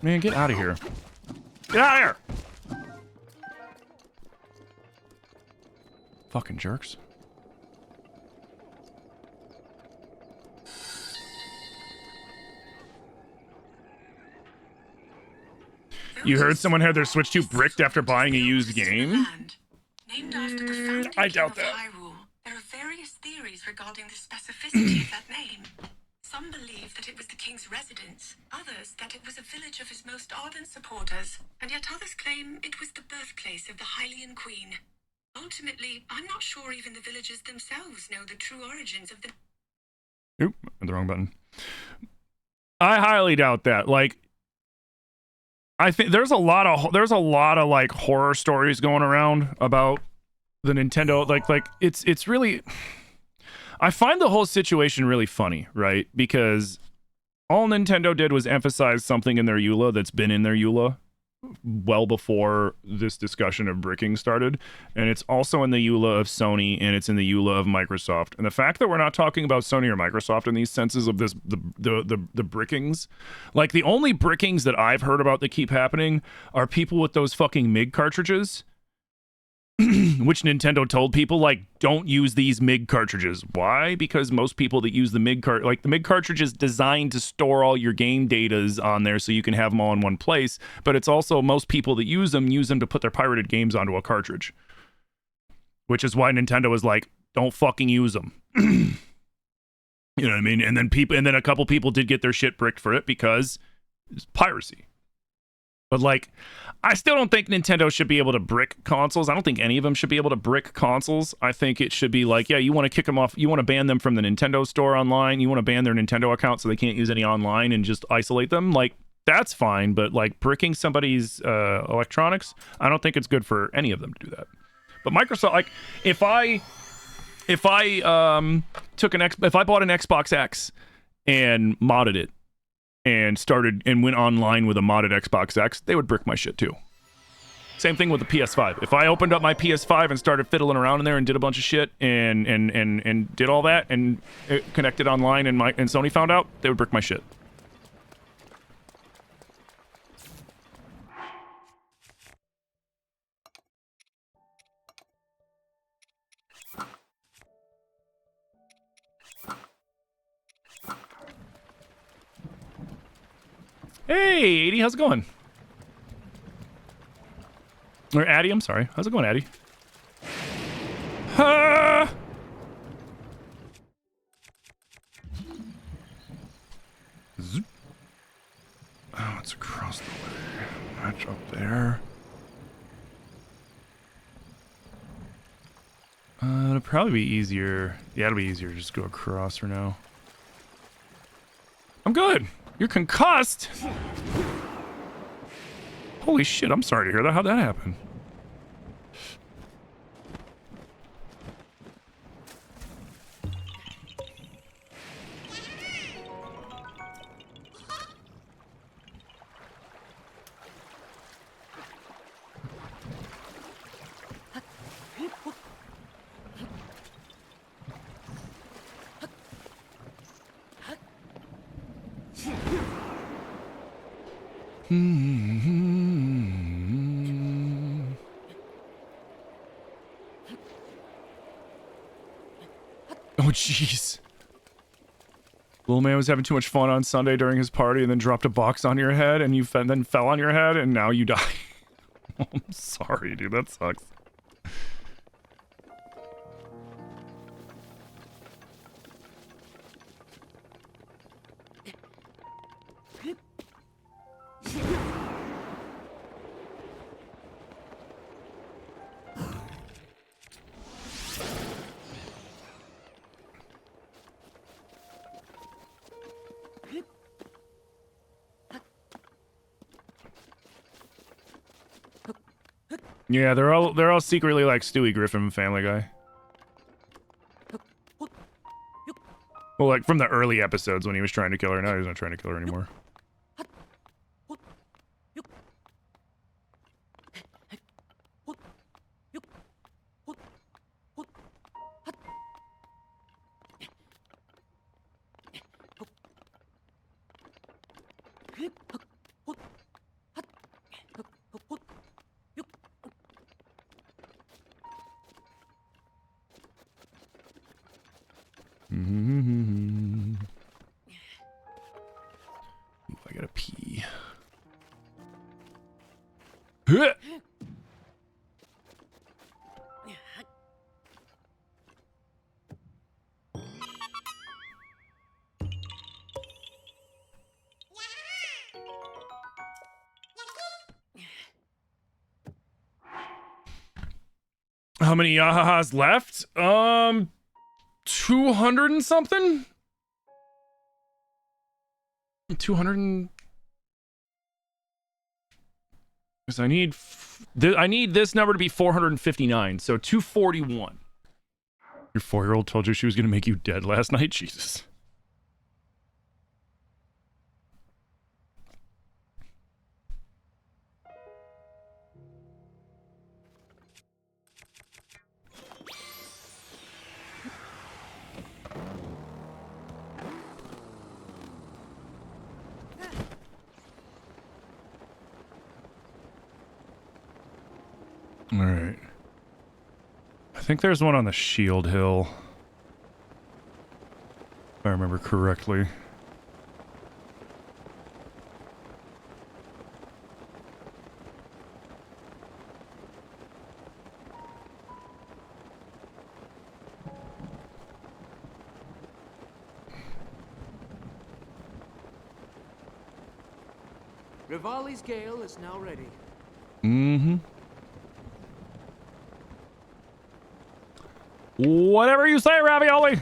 Man, get out of here. Get out of here! Fucking jerks. You heard someone had their Switch 2 bricked after buying a used game? I doubt that. There are various theories regarding the specificity of that name. Some believe that it was the king's residence, others that it was a village of his most ardent supporters, and yet others claim it was the birthplace of the Hylian queen. Ultimately, I'm not sure even the villagers themselves know the true origins of the... Oop, the wrong button. I highly doubt that. Like, I think there's a lot of like horror stories going around about the Nintendo. Like it's really... I find the whole situation really funny, right? Because all Nintendo did was emphasize something in their EULA that's been in their EULA well before this discussion of bricking started. And it's also in the EULA of Sony, and it's in the EULA of Microsoft. And the fact that we're not talking about Sony or Microsoft in these senses of this, the brickings, like the only brickings that I've heard about that keep happening are people with those fucking MIG cartridges. Which Nintendo told people, like, don't use these MIG cartridges. Why? Because most people that use the MIG the MIG cartridge is designed to store all your game datas on there so you can have them all in one place, but it's also most people that use them to put their pirated games onto a cartridge. Which is why Nintendo was like, don't fucking use them. You know what I mean? And then a couple people did get their shit bricked for it because it's piracy. But, like, I still don't think Nintendo should be able to brick consoles. I don't think any of them should be able to brick consoles. I think it should be like, yeah, you want to kick them off. You want to ban them from the Nintendo store online. You want to ban their Nintendo account so they can't use any online and just isolate them. Like, that's fine. But, like, bricking somebody's electronics, I don't think it's good for any of them to do that. But Microsoft, like, if I bought an Xbox X and modded it, and went online with a modded Xbox X, they would brick my shit too. Same thing with the PS5. If I opened up my PS5 and started fiddling around in there and did a bunch of shit and did all that and it connected online and Sony found out, they would brick my shit. Hey, Addy, how's it going? Or Addy, I'm sorry. How's it going, Addy? Oh, it's across the way. Match up there. It'll probably be easier. Yeah, it'll be easier to just go across for now. I'm good. You're concussed. Holy shit, I'm sorry to hear that. How'd that happen? Oh, jeez. Little man was having too much fun on Sunday during his party and then dropped a box on your head and you then fell on your head and now you die. Oh, I'm sorry, dude. That sucks. Yeah, they're all secretly like Stewie Griffin, Family Guy. Well, like from the early episodes when he was trying to kill her. Now he's not trying to kill her anymore. Ooh, I gotta pee. Huh! How many Yahahas left? 200 and something? 200 and... Because I need this number to be 459, so 241. Your 4-year-old told you she was going to make you dead last night? Jesus. Alright. I think there's one on the Shield Hill. If I remember correctly. Rivali's gale is now ready. Mm-hmm. Whatever you say, Ravioli!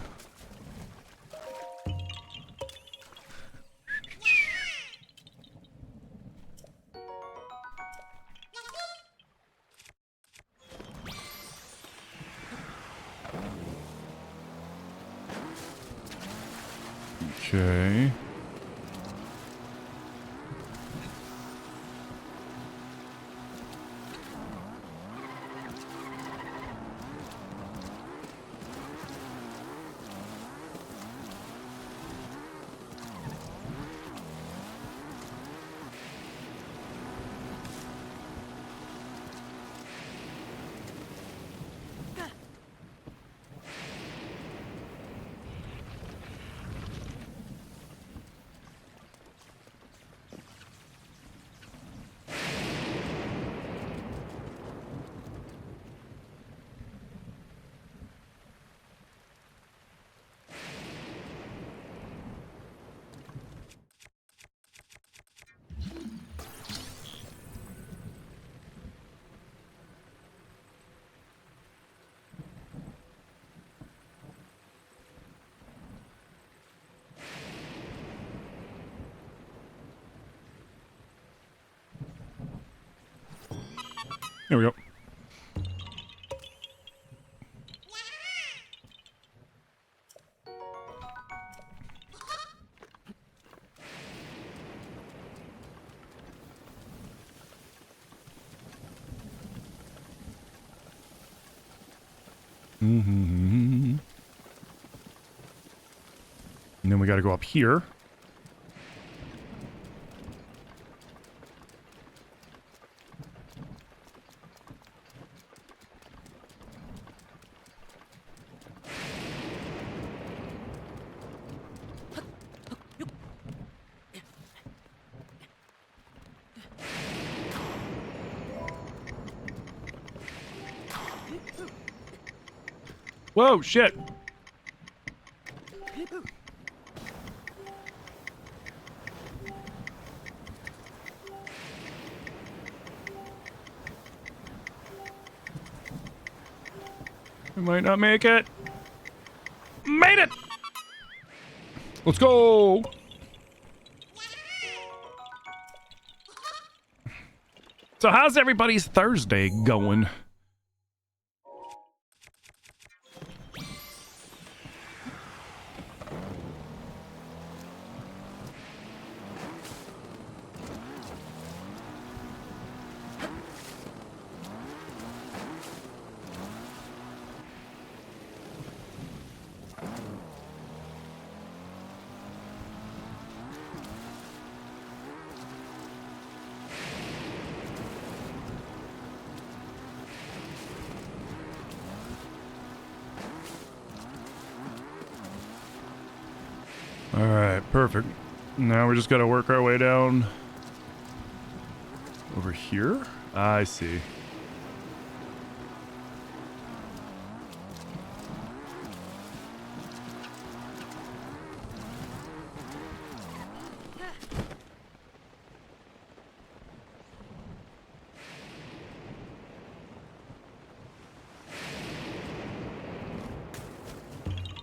Okay. There we go. And then we got to go up here. Whoa, shit. We might not make it. Made it! Let's go! So how's everybody's Thursday going? Alright, perfect. Now we just gotta work our way down over here. I see.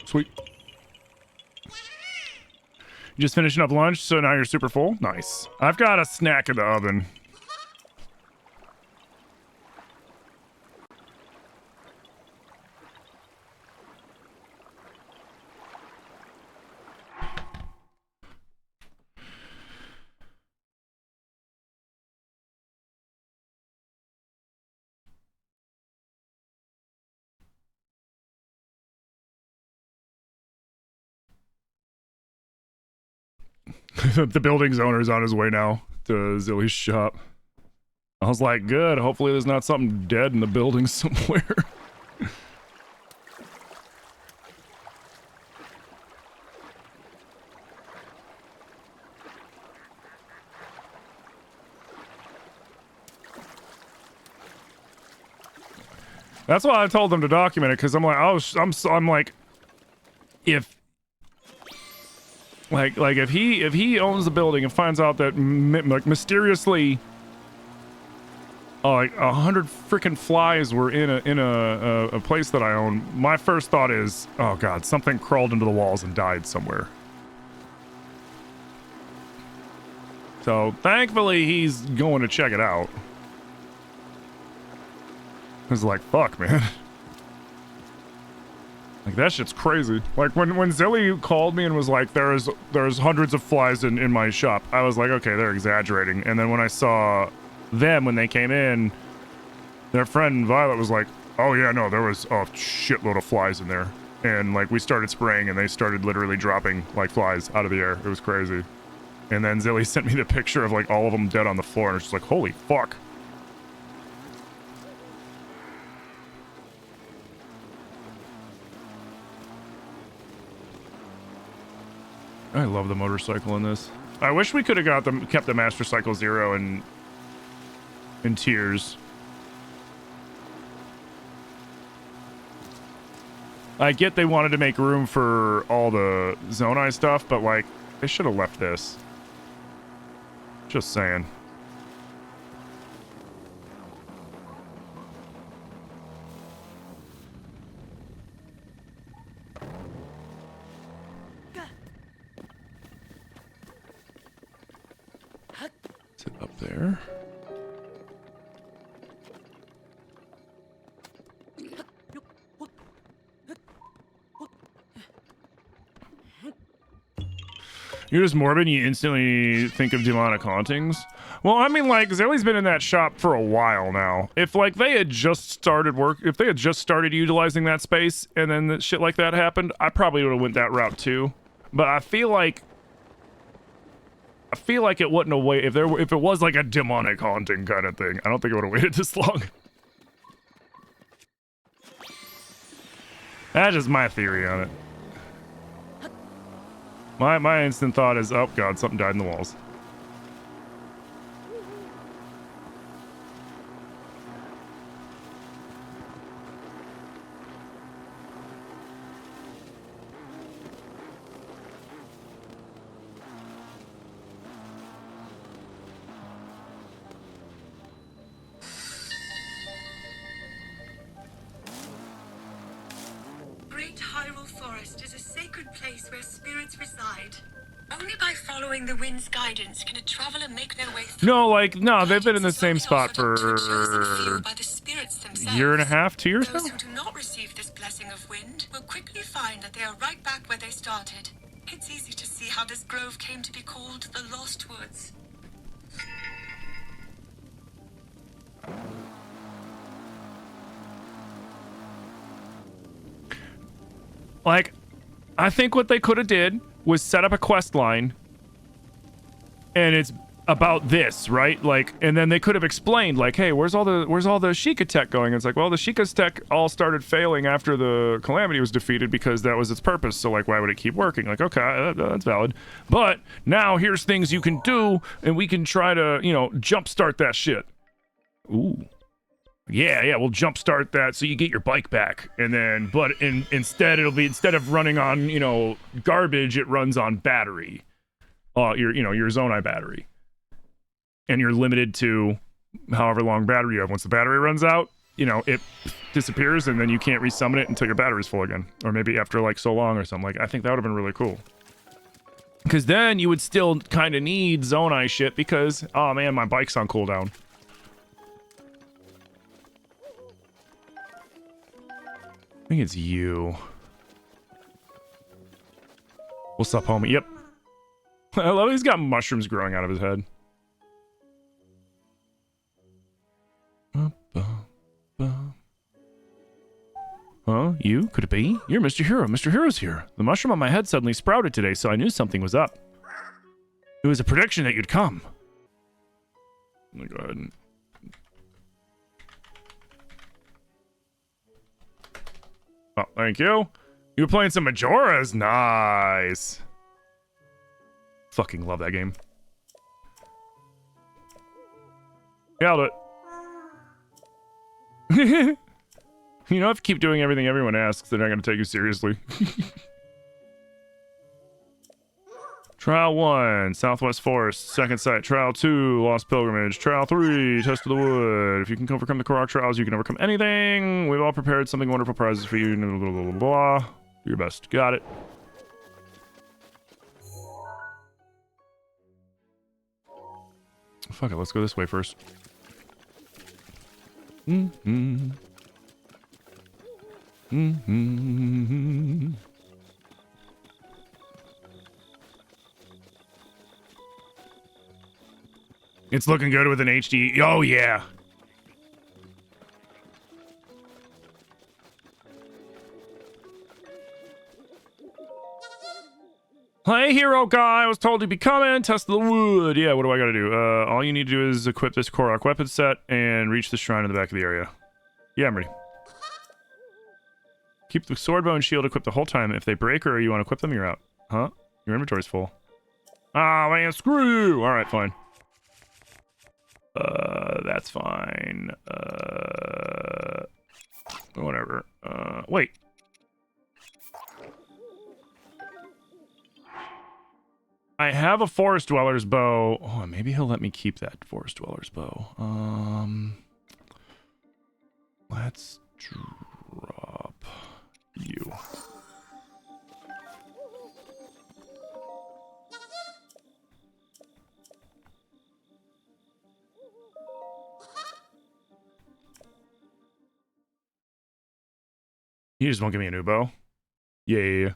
Sweet. Just finishing up lunch, so now you're super full? Nice. I've got a snack in the oven. The building's owner's on his way now to Zilly's shop. I was like, good. Hopefully there's not something dead in the building somewhere. That's why I told them to document it, because I'm like, I'm like, if if he owns the building and finds out that like mysteriously like 100 freaking flies were in a place that I own, my first thought is, oh god, something crawled into the walls and died somewhere. So thankfully he's going to check it out. It's like, fuck, man. Like, that shit's crazy. Like, when Zilly called me and was like, there's hundreds of flies in my shop, I was like, okay, they're exaggerating. And then when I saw them, when they came in, their friend Violet was like, oh yeah, no, there was a shitload of flies in there. And, like, we started spraying and they started literally dropping, like, flies out of the air. It was crazy. And then Zilly sent me the picture of, like, all of them dead on the floor, and it's just like, holy fuck. I love the motorcycle in this. I wish we could have kept the Master Cycle Zero in Tears. I get they wanted to make room for all the Zonai stuff, but like, they should have left this. Just saying. Sit up there. You're just morbid and you instantly think of demonic hauntings? Well, I mean, like, Zelly's been in that shop for a while now. If, like, they had just started if they had just started utilizing that space and then shit like that happened, I probably would have went that route too. But I feel like it wouldn't have waited. If it was like a demonic haunting kind of thing, I don't think it would have waited this long. That's just my theory on it. My instant thought is, oh god, something died in the walls. Great Hyrule Forest is a sacred place where spirits reside. Only by following the wind's guidance can a traveler make their way through. No, like, no, they've been in the same Guidance is only spot offered up to a for chosen few by the spirits a themselves. year and a half, 2 years now? Those who do not receive this blessing of wind will quickly find that they are right back where they started. It's easy to see how this grove came to be called the Lost Woods. Like, I think what they could have did was set up a quest line, and it's about this, right? Like, and then they could have explained, like, hey, where's all the Sheikah tech going? It's like, well, the Sheikah's tech all started failing after the Calamity was defeated because that was its purpose. So, like, why would it keep working? Like, okay, that's valid. But now here's things you can do, and we can try to, you know, jumpstart that shit. Ooh. Yeah, we'll jumpstart that so you get your bike back. And then, but instead of running on, you know, garbage, it runs on battery. Your Zonai battery. And you're limited to however long battery you have. Once the battery runs out, you know, it disappears and then you can't resummon it until your battery's full again. Or maybe after like so long or something. Like, I think that would have been really cool. Because then you would still kind of need Zonai shit because, oh man, my bike's on cooldown. I think it's you. What's up, homie? Yep. I love he's got mushrooms growing out of his head. Huh? You? Could it be? You're Mr. Hero. Mr. Hero's here. The mushroom on my head suddenly sprouted today, so I knew something was up. It was a prediction that you'd come. Let me go ahead and... Oh, thank you. You were playing some Majoras? Nice. Fucking love that game. Yeah, I'll do it. You know, if you keep doing everything everyone asks, they're not going to take you seriously. Trial 1, Southwest Forest, second site. Trial 2, Lost Pilgrimage. Trial 3, Test of the Wood. If you can overcome the Korok trials, you can overcome anything. We've all prepared something wonderful prizes for you. Blah, blah, blah, blah. Do your best. Got it. Fuck it, let's go this way first. Mm-hmm. Mm-hmm. It's looking good with an HD. Oh, yeah. Hey, hero guy. I was told you'd be coming. Test the wood. Yeah, what do I gotta do? All you need to do is equip this Korok weapon set and reach the shrine in the back of the area. Yeah, I'm ready. Keep the sword, bow, and shield equipped the whole time. If they break or you want to equip them, you're out. Huh? Your inventory's full. Ah, man, screw you! Alright, fine. That's fine. Whatever. Wait. I have a Forest Dweller's bow. Oh, maybe he'll let me keep that Forest Dweller's bow. Let's drop you. You just won't give me a new bow? Yeah.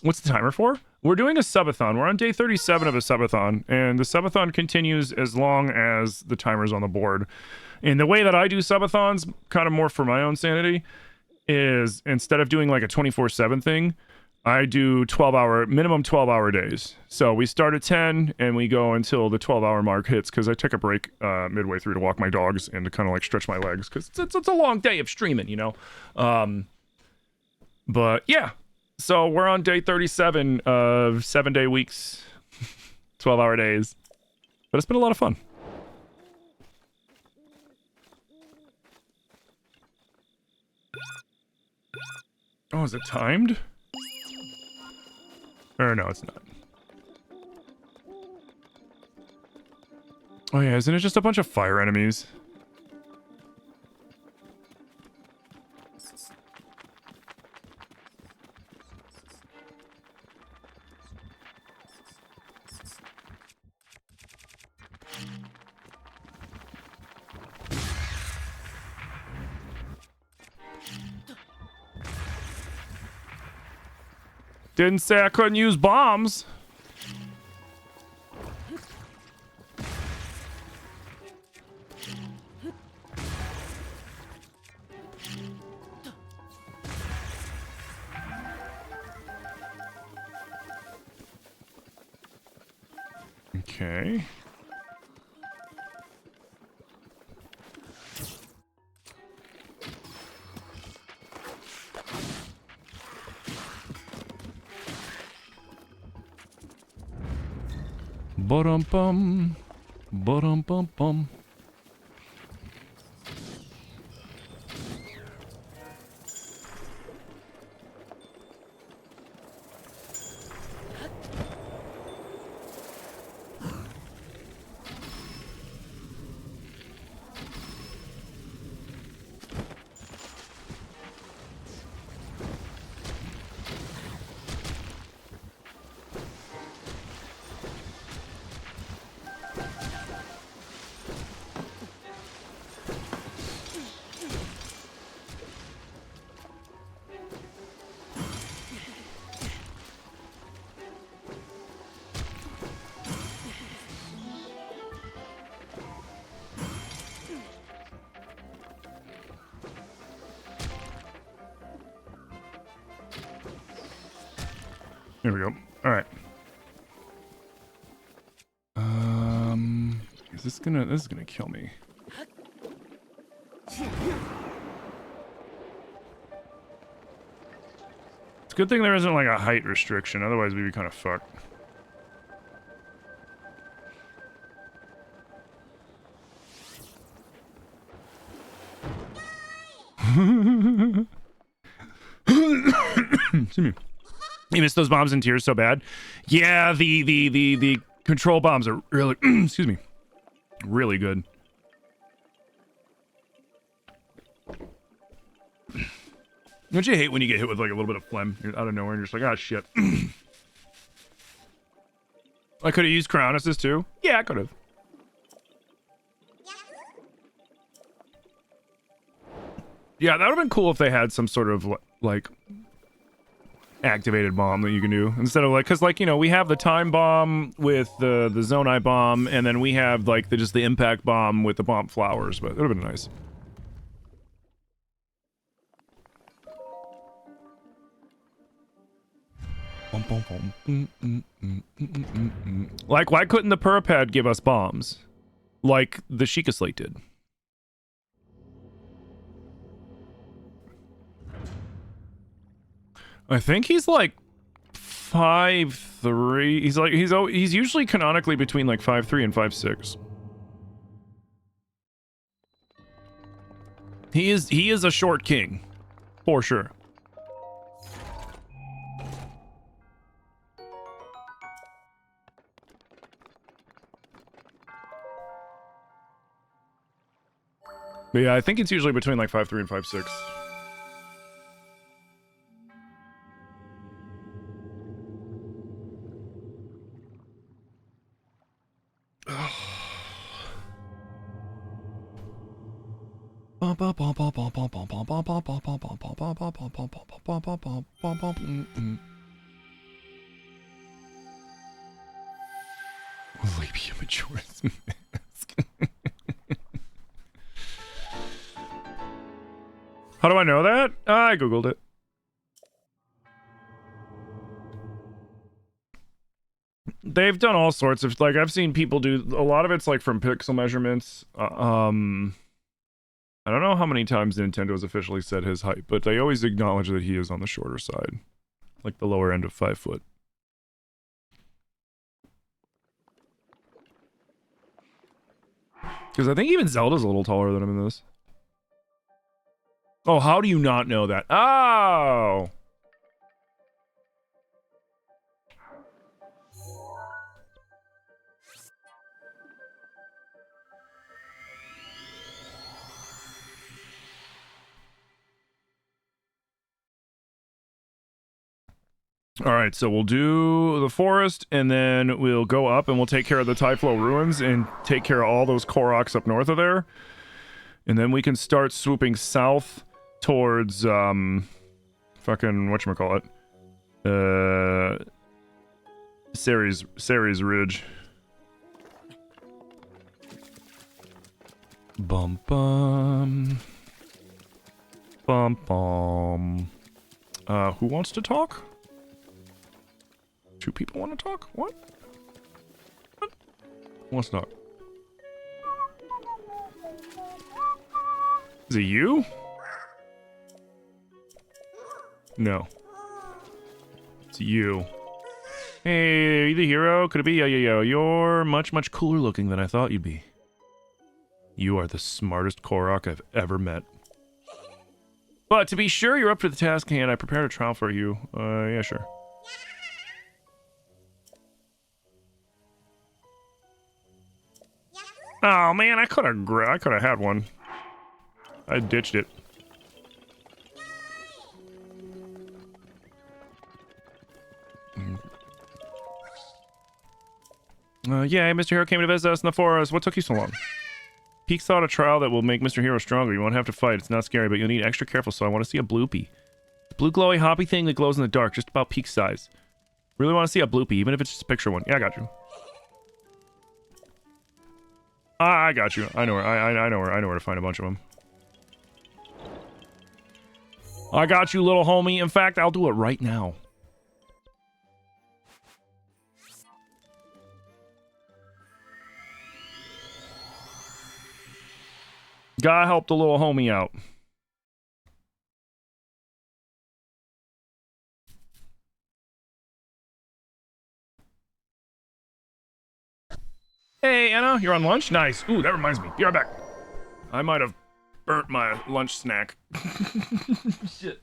What's the timer for? We're doing a subathon. We're on day 37 of a subathon, and the subathon continues as long as the timer's on the board. And the way that I do subathons, kind of more for my own sanity, is instead of doing like a 24/7 thing, I do minimum 12-hour days. So we start at 10 and we go until the 12-hour mark hits, because I take a break midway through to walk my dogs and to kind of like stretch my legs, because it's a long day of streaming, you know. But yeah, so we're on day 37 of 7-day weeks, 12-hour days, but it's been a lot of fun. Oh, is it timed? Or no, it's not. Oh yeah, isn't it just a bunch of fire enemies? Didn't say I couldn't use bombs. Okay. Ba-dum-bum. Ba-dum-bum-bum. Here we go. All right. This is gonna kill me. It's a good thing there isn't like a height restriction, otherwise we'd be kind of fucked. Excuse me. You missed those bombs and tears so bad. Yeah, the control bombs are really excuse me, really good. Don't you hate when you get hit with like a little bit of phlegm out of nowhere and you're just like, ah, shit. I could have used Crown Assist too. Yeah, I could have. Yeah, that would have been cool if they had some sort of like activated bomb that you can do instead of like, because like, you know, we have the time bomb with the Zonai bomb, and then we have like just the impact bomb with the bomb flowers, but it would have been nice. Like, why couldn't the Purapad give us bombs like the Sheikah Slate did? I think he's like 5'3". He's usually canonically between like 5'3" and 5'6". He is a short king, for sure. But yeah, I think it's usually between like 5'3" and 5'6". Labia majoris mask. How do I know that? I googled it. They've done all sorts of, like, I've seen people do, a lot of it's like from pixel measurements. I don't know how many times Nintendo's officially said his height, but they always acknowledge that he is on the shorter side, like the lower end of 5 foot. Because I think even Zelda's a little taller than him in this. Oh, how do you not know that? Oh! All right, so we'll do the forest, and then we'll go up, and we'll take care of the Typhlo ruins, and take care of all those Koroks up north of there. And then we can start swooping south towards, fucking, whatchamacallit? Ceres Ridge. Bum bum. Bum bum. Who wants to talk? 2 people want to talk? What? What? Who wants to talk? Is it you? No. It's you. Hey, are you the hero? Could it be? Yo. You're much, much cooler looking than I thought you'd be. You are the smartest Korok I've ever met. But to be sure you're up to the task at hand, I prepared a trial for you. Yeah, sure. Oh man, I could have had one. I ditched it. Yeah, Mr. Hero came to visit us in the forest. What took you so long? Peak thought a trial that will make Mr. Hero stronger. You won't have to fight. It's not scary, but you'll need extra careful, so I want to see a bloopy. Blue glowy hoppy thing that glows in the dark, just about Peak size. Really want to see a bloopy, even if it's just a picture one. Yeah, I got you. I got you. I know where. I know where to find a bunch of them. I got you, little homie. In fact, I'll do it right now. Gotta help the little homie out. Hey, Anna, you're on lunch? Nice. Ooh, that reminds me. Be right back. I might have burnt my lunch snack. Shit.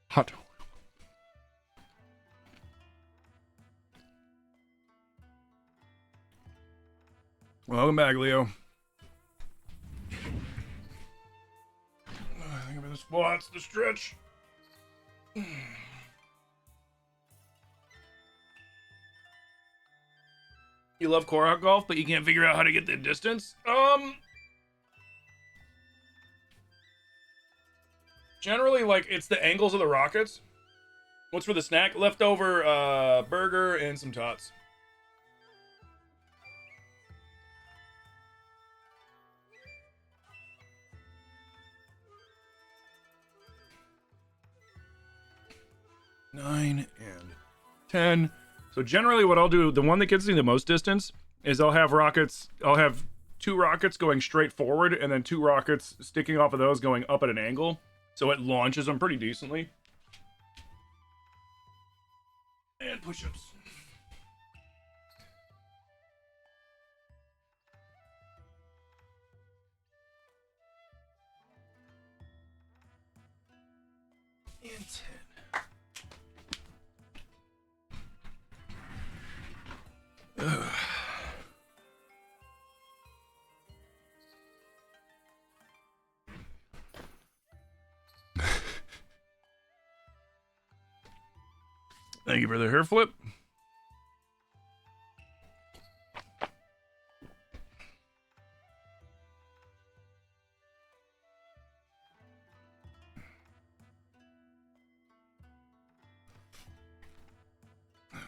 Hot. Welcome back, Leo. Think about the squats, the stretch. You love Korok golf, but you can't figure out how to get the distance? Generally, like, it's the angles of the rockets. What's for the snack? Leftover burger and some tots. Nine and 10. So generally what I'll do, the one that gets me the most distance, is I'll have rockets, I'll have 2 rockets going straight forward and then 2 rockets sticking off of those going up at an angle. So it launches them pretty decently. And push-ups. And 10. Ugh. Thank you for the hair flip.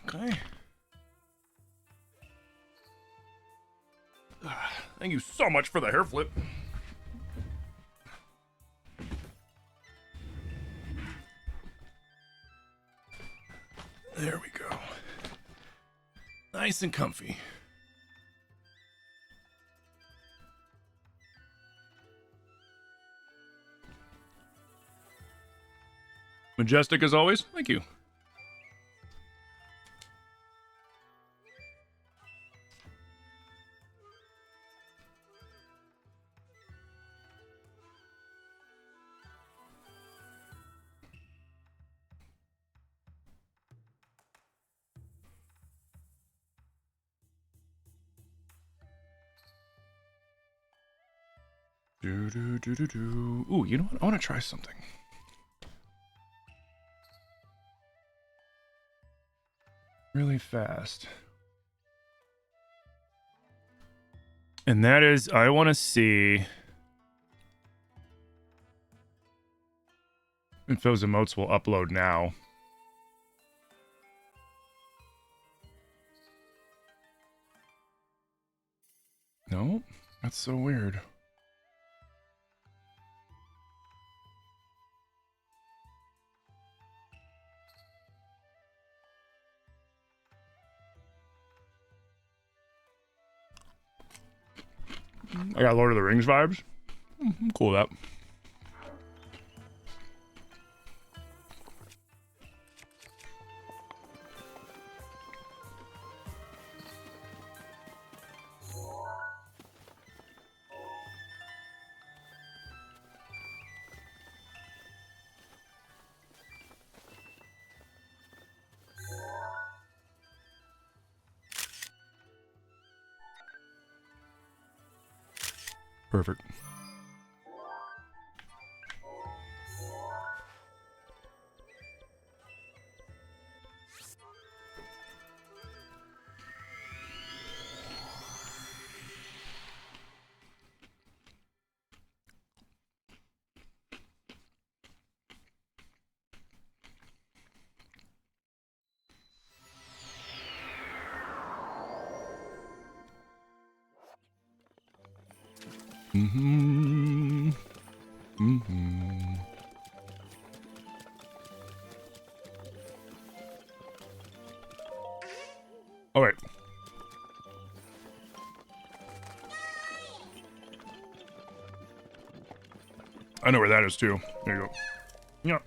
Okay. Thank you so much for the hair flip. There we go. Nice and comfy. Majestic as always. Thank you. Ooh, you know what? I want to try something. Really fast. And that is, I want to see if those emotes will upload now. No, that's so weird. I got Lord of the Rings vibes. I'm cool with that. Perfect. Mm-hmm. Mm-hmm. All right. I know where that is too. There you go. Yeah.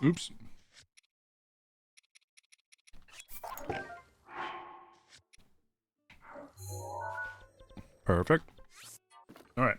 Oops. Perfect. All right.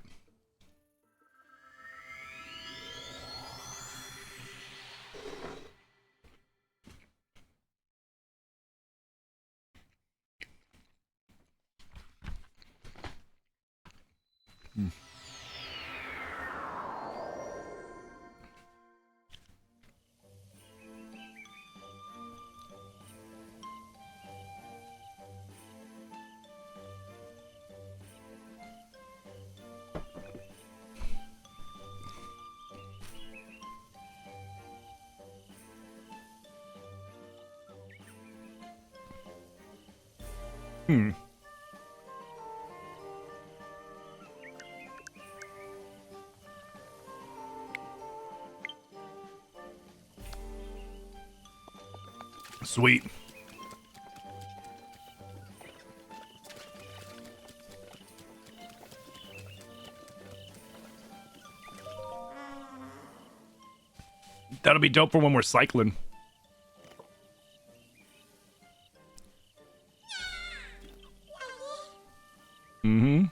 Sweet. That'll be dope for when we're cycling. Mm-hmm.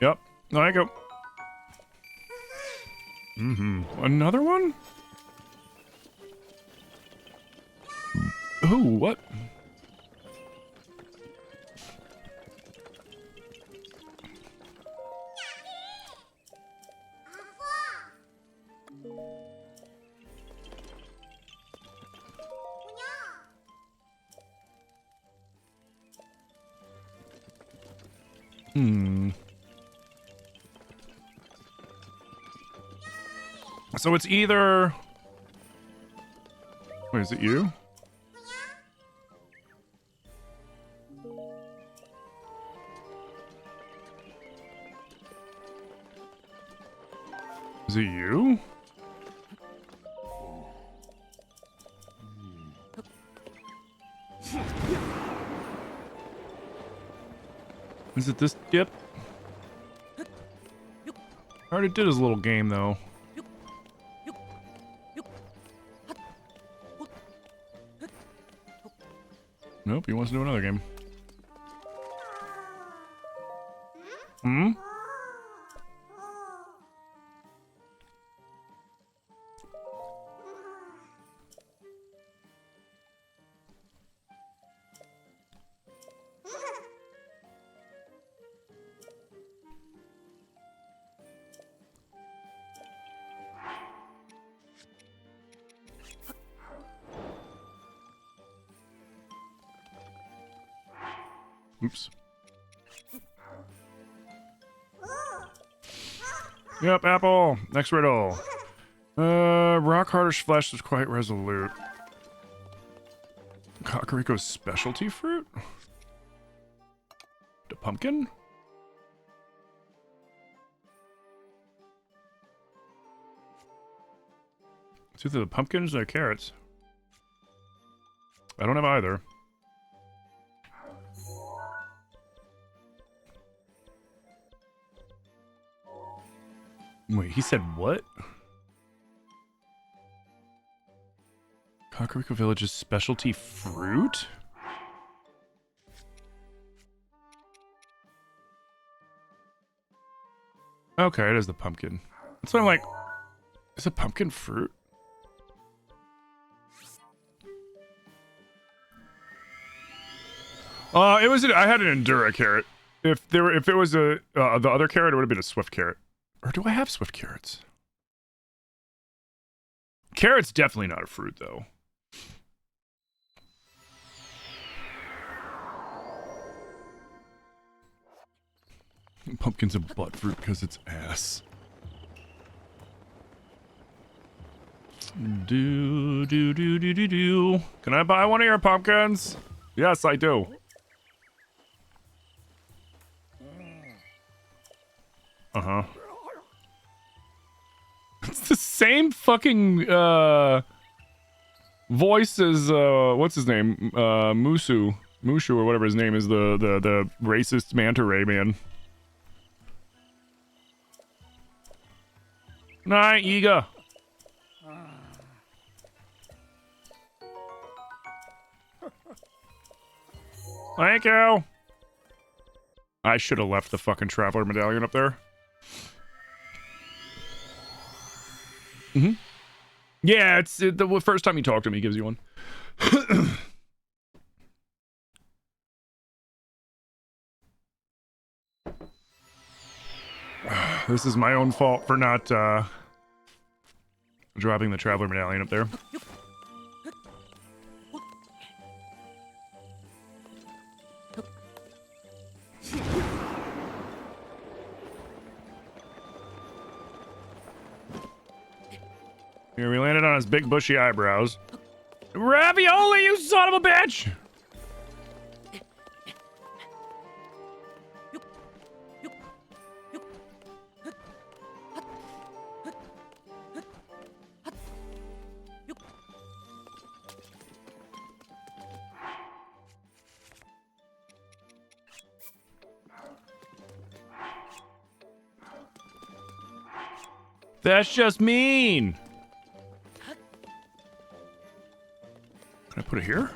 Yep. There you go. Mm-hmm. Another one? Oh, what? So it's either... Wait, is it you? Is it you? Is it this dip? I already did his little game, though. Nope, he wants to do another game. Hmm? Oops. Yep, apple. Next riddle. Rock Hardish flesh is quite resolute. Kakariko's specialty fruit? The pumpkin? It's either the pumpkins or the carrots. I don't have either. Wait, he said what? Kakariko Village's specialty fruit? Okay, it is the pumpkin. That's why I'm like, is it pumpkin fruit? It was. I had an Endura carrot. If it was the other carrot, it would have been a Swift carrot. Or do I have Swift carrots? Carrot's definitely not a fruit, though. Pumpkin's a butt fruit because it's ass. Do. Can I buy one of your pumpkins? Yes, I do. Uh-huh. It's the same fucking voice as what's his name? Mushu or whatever his name is, the racist manta ray man. Night, Yiga. Thank you. I should have left the fucking traveler medallion up there. Mm-hmm. Yeah, it's the first time you talk to him, he gives you one. This is my own fault for not dropping the traveler medallion up there. Here, we landed on his big bushy eyebrows. Ravioli, you son of a bitch! That's just mean! Can I put it here?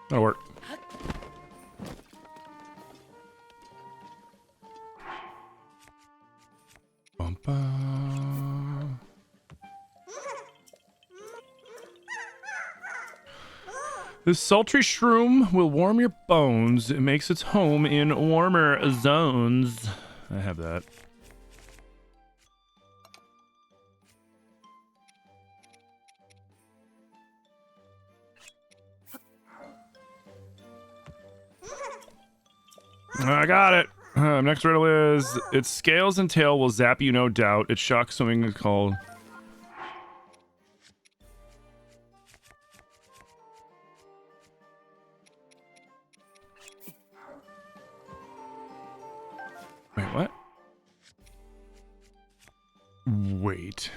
That'll work. Bum-ba. This sultry shroom will warm your bones. It makes its home in warmer zones. I have that. I got it. Next riddle is, its scales and tail will zap you, no doubt. Its shock swimming is called... Wait, what? Wait.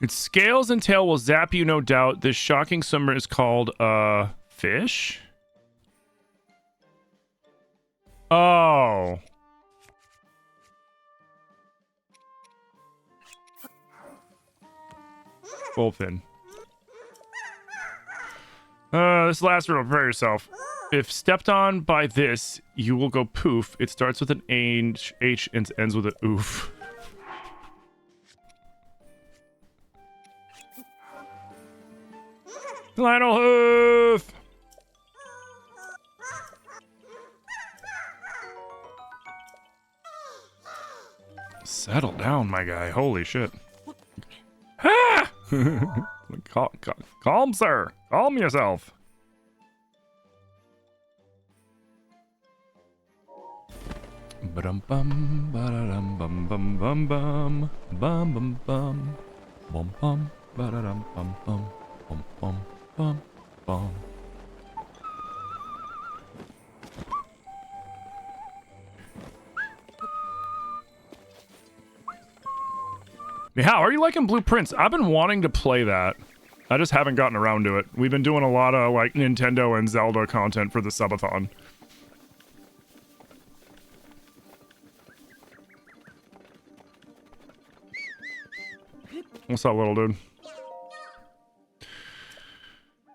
Its scales and tail will zap you, no doubt. This shocking swimmer is called, fish? Oh. Bullfin. This last riddle, prepare yourself. If stepped on by this, you will go poof. It starts with an H and ends with an oof. Lionel Hoof! Settle down, my guy. Holy shit. Ah! Calm, sir. Calm yourself. Ba-dum-bum, ba-da-dum-bum-bum-bum-bum, bum-bum-bum, bum-bum, ba-da-dum-bum-bum, bum-bum-bum-bum. Hey, how are you liking Blueprints? I've been wanting to play that. I just haven't gotten around to it. We've been doing a lot of, like, Nintendo and Zelda content for the subathon. What's up, little dude?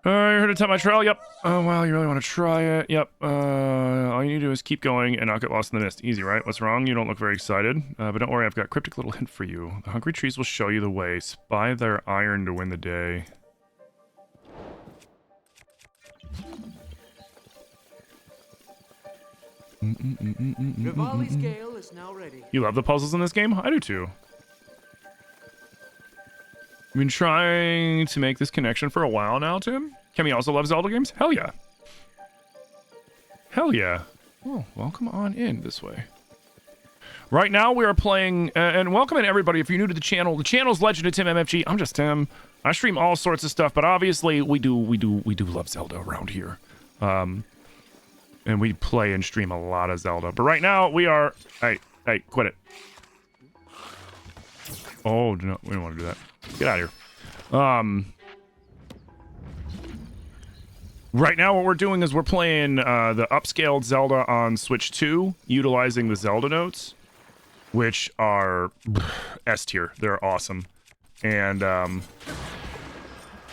You're here to attempt my trail? Yep. Oh, wow, you really want to try it? Yep. All you need to do is keep going and not get lost in the mist. Easy, right? What's wrong? You don't look very excited. But don't worry, I've got a cryptic little hint for you. The hungry trees will show you the way. Spy their iron to win the day. Rivali's Gale is now ready. You love the puzzles in this game? I do too. I've been trying to make this connection for a while now, Tim. Kemi also loves Zelda games? Hell yeah. Hell yeah. Oh, welcome on in this way. Right now we are playing, and welcome in everybody if you're new to the channel. The channel's Legend of Tim MFG. I'm just Tim. I stream all sorts of stuff, but obviously we do love Zelda around here. And we play and stream a lot of Zelda. But right now we are, hey, quit it. Oh, no, we don't want to do that. Get out of here. Right now, what we're doing is we're playing the upscaled Zelda on Switch 2, utilizing the Zelda notes, which are S tier. They're awesome. And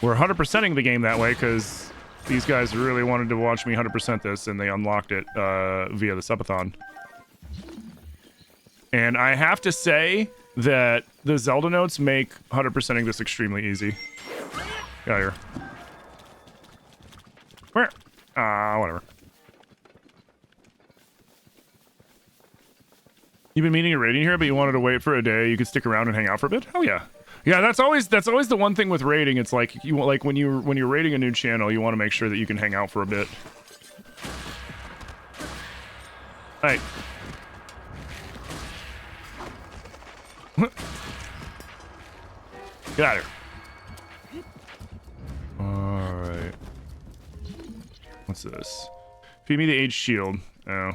we're 100%ing the game that way because these guys really wanted to watch me 100% this, and they unlocked it via the subathon. And I have to say that the Zelda notes make 100%ing this extremely easy. Get out of here. Where? Whatever. You've been meaning a raiding here, but you wanted to wait for a day. You could stick around and hang out for a bit. Oh yeah, yeah. That's always the one thing with raiding. It's like when you're raiding a new channel, you want to make sure that you can hang out for a bit. Hey. Get out of here. All right. What's this? Feed me the Age Shield. Oh.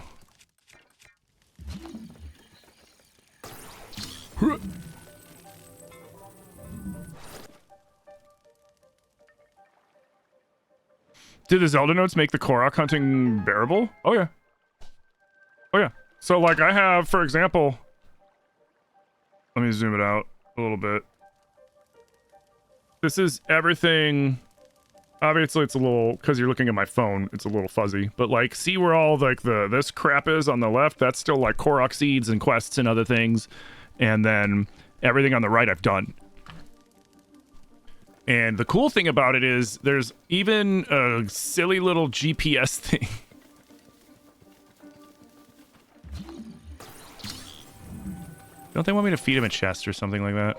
Did the Zelda notes make the Korok hunting bearable? Oh yeah. Oh yeah. So like I have, for example, let me zoom it out a little bit. This is everything. Obviously it's a little, because you're looking at my phone, it's a little fuzzy, but like see where all like this crap is on the left? That's still like Korok seeds and quests and other things. And then everything on the right I've done. And the cool thing about it is there's even a silly little GPS thing. Don't they want me to feed him a chest or something like that?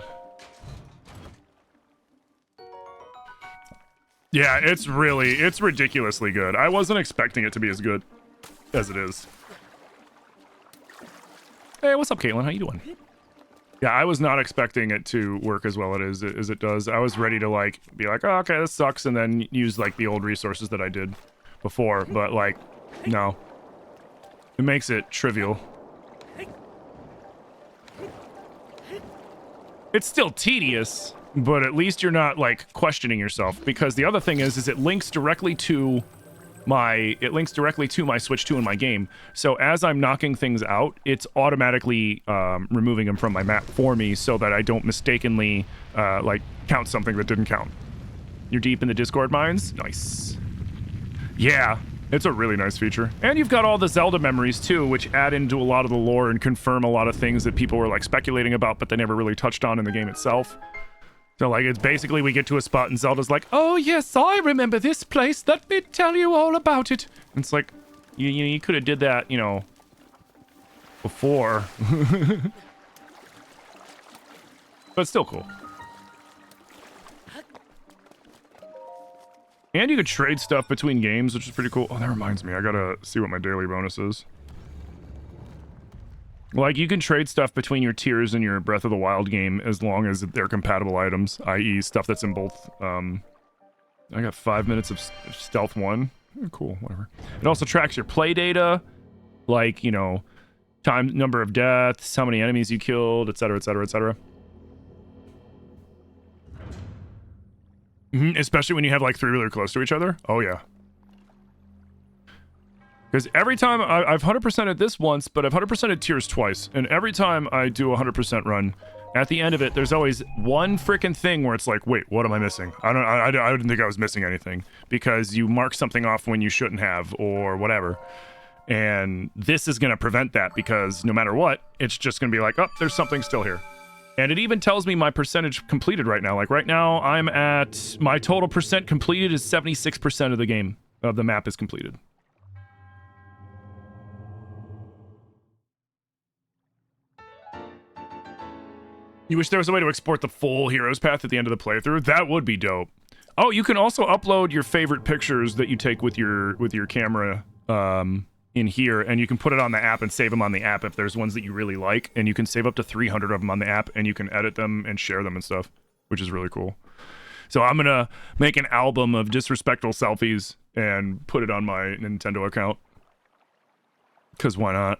Yeah, it's ridiculously good. I wasn't expecting it to be as good as it is. Hey, what's up, Caitlin? How you doing? Yeah, I was not expecting it to work as well as it does. I was ready to like be like, oh, okay, this sucks, and then use like the old resources that I did before. But like, no, it makes it trivial. It's still tedious, but at least you're not like questioning yourself, because the other thing is it links directly to my Switch 2 in my game. So as I'm knocking things out, it's automatically removing them from my map for me so that I don't mistakenly like count something that didn't count. You're deep in the Discord mines? Nice. Yeah, it's a really nice feature. And you've got all the Zelda memories too, which add into a lot of the lore and confirm a lot of things that people were like speculating about, but they never really touched on in the game itself. So like it's basically we get to a spot and Zelda's like, oh yes, I remember this place. Let me tell you all about it. And it's like, you could have did that, you know, before. But still cool. And you could trade stuff between games, which is pretty cool. Oh, that reminds me, I gotta see what my daily bonus is. Like, you can trade stuff between your tiers and your Breath of the Wild game as long as they're compatible items, i.e. stuff that's in both. I got 5 minutes of Stealth 1. Oh, cool, whatever. It also tracks your play data, like, you know, number of deaths, how many enemies you killed, etc., etc., etc. Especially when you have, like, 3 really close to each other. Oh, yeah. Because every time, I've 100%ed this once, but I've 100%ed tiers twice. And every time I do a 100% run, at the end of it, there's always one freaking thing where it's like, wait, what am I missing? I didn't think I was missing anything. Because you mark something off when you shouldn't have, or whatever. And this is going to prevent that, because no matter what, it's just going to be like, oh, there's something still here. And it even tells me my percentage completed right now. Like right now, I'm at, my total percent completed is 76% of the game, of the map is completed. You wish there was a way to export the full hero's path at the end of the playthrough? That would be dope. Oh, you can also upload your favorite pictures that you take with your camera in here, and you can put it on the app and save them on the app if there's ones that you really like, and you can save up to 300 of them on the app, and you can edit them and share them and stuff, which is really cool. So I'm gonna make an album of disrespectful selfies and put it on my Nintendo account. Because why not?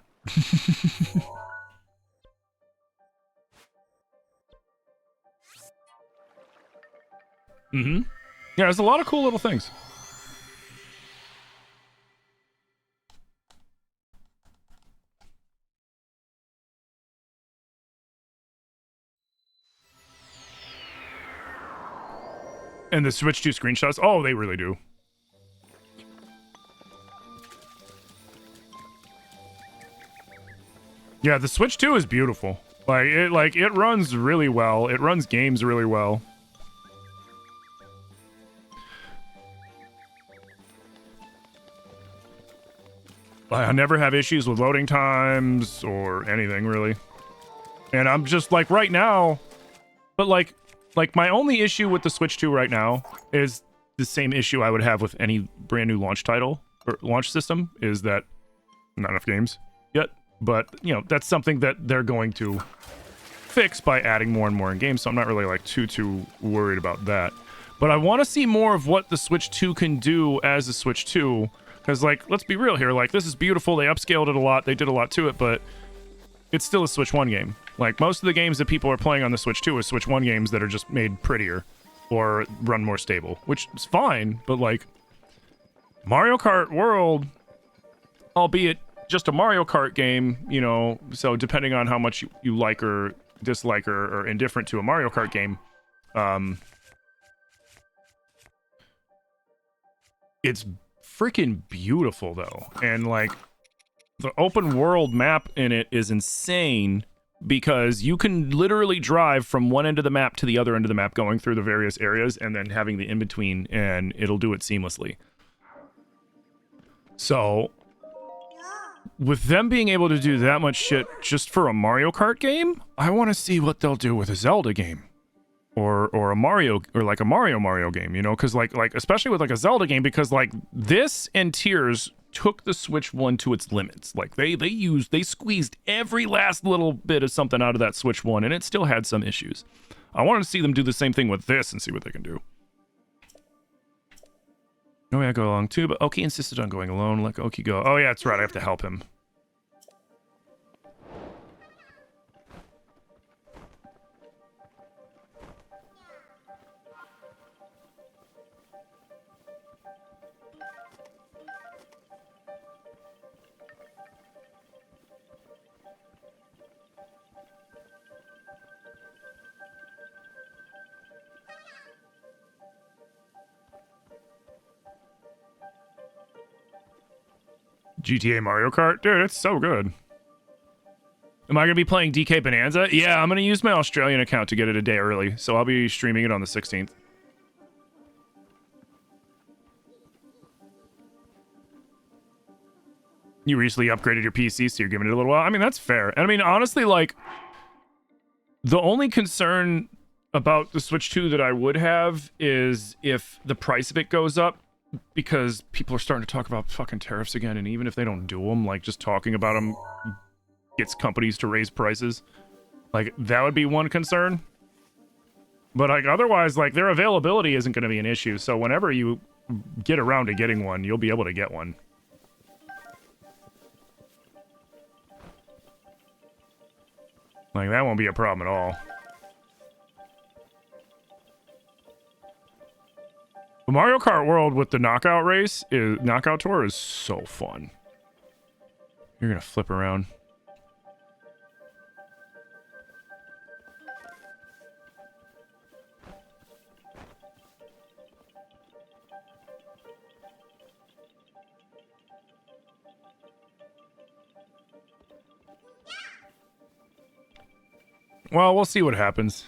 Yeah, there's a lot of cool little things. And the Switch 2 screenshots, oh, they really do. Yeah, the Switch 2 is beautiful. It runs really well. It runs games really well. I never have issues with loading times or anything really. And I'm just like right now, but like my only issue with the Switch 2 right now is the same issue I would have with any brand new launch title or launch system, is that not enough games yet. But, you know, that's something that they're going to fix by adding more and more in games, so I'm not really like too worried about that. But I want to see more of what the Switch 2 can do as a Switch 2, because, like, let's be real here, like, this is beautiful, they upscaled it a lot, they did a lot to it, but it's still a Switch 1 game. Like, most of the games that people are playing on the Switch 2 are Switch 1 games that are just made prettier or run more stable, which is fine, but, like, Mario Kart World, albeit just a Mario Kart game, you know, so depending on how much you like or dislike or indifferent to a Mario Kart game, it's freaking beautiful though, and like the open world map in it is insane because you can literally drive from one end of the map to the other end of the map, going through the various areas and then having the in-between, and it'll do it seamlessly. So with them being able to do that much shit just for a Mario Kart game, I want to see what they'll do with a Zelda game. Or a Mario, or like a Mario game, you know, because like especially with like a Zelda game, because like this and Tears took the Switch 1 to its limits. Like they squeezed every last little bit of something out of that Switch 1, and it still had some issues. I wanted to see them do the same thing with this and see what they can do. Oh yeah, go along too, but Oki insisted on going alone. Let Oki go. Oh yeah, that's right, I have to help him. GTA Mario Kart? Dude, it's so good. Am I going to be playing DK Bonanza? Yeah, I'm going to use my Australian account to get it a day early, so I'll be streaming it on the 16th. You recently upgraded your PC, so you're giving it a little while. I mean, that's fair. And I mean, honestly, like, the only concern about the Switch 2 that I would have is if the price of it goes up, because people are starting to talk about fucking tariffs again, and even if they don't do them, like, just talking about them gets companies to raise prices. Like, that would be one concern. But, like, otherwise, like, their availability isn't going to be an issue, so whenever you get around to getting one, you'll be able to get one. Like, that won't be a problem at all. The Mario Kart World with the knockout tour is so fun. You're gonna flip around. Well, we'll see what happens.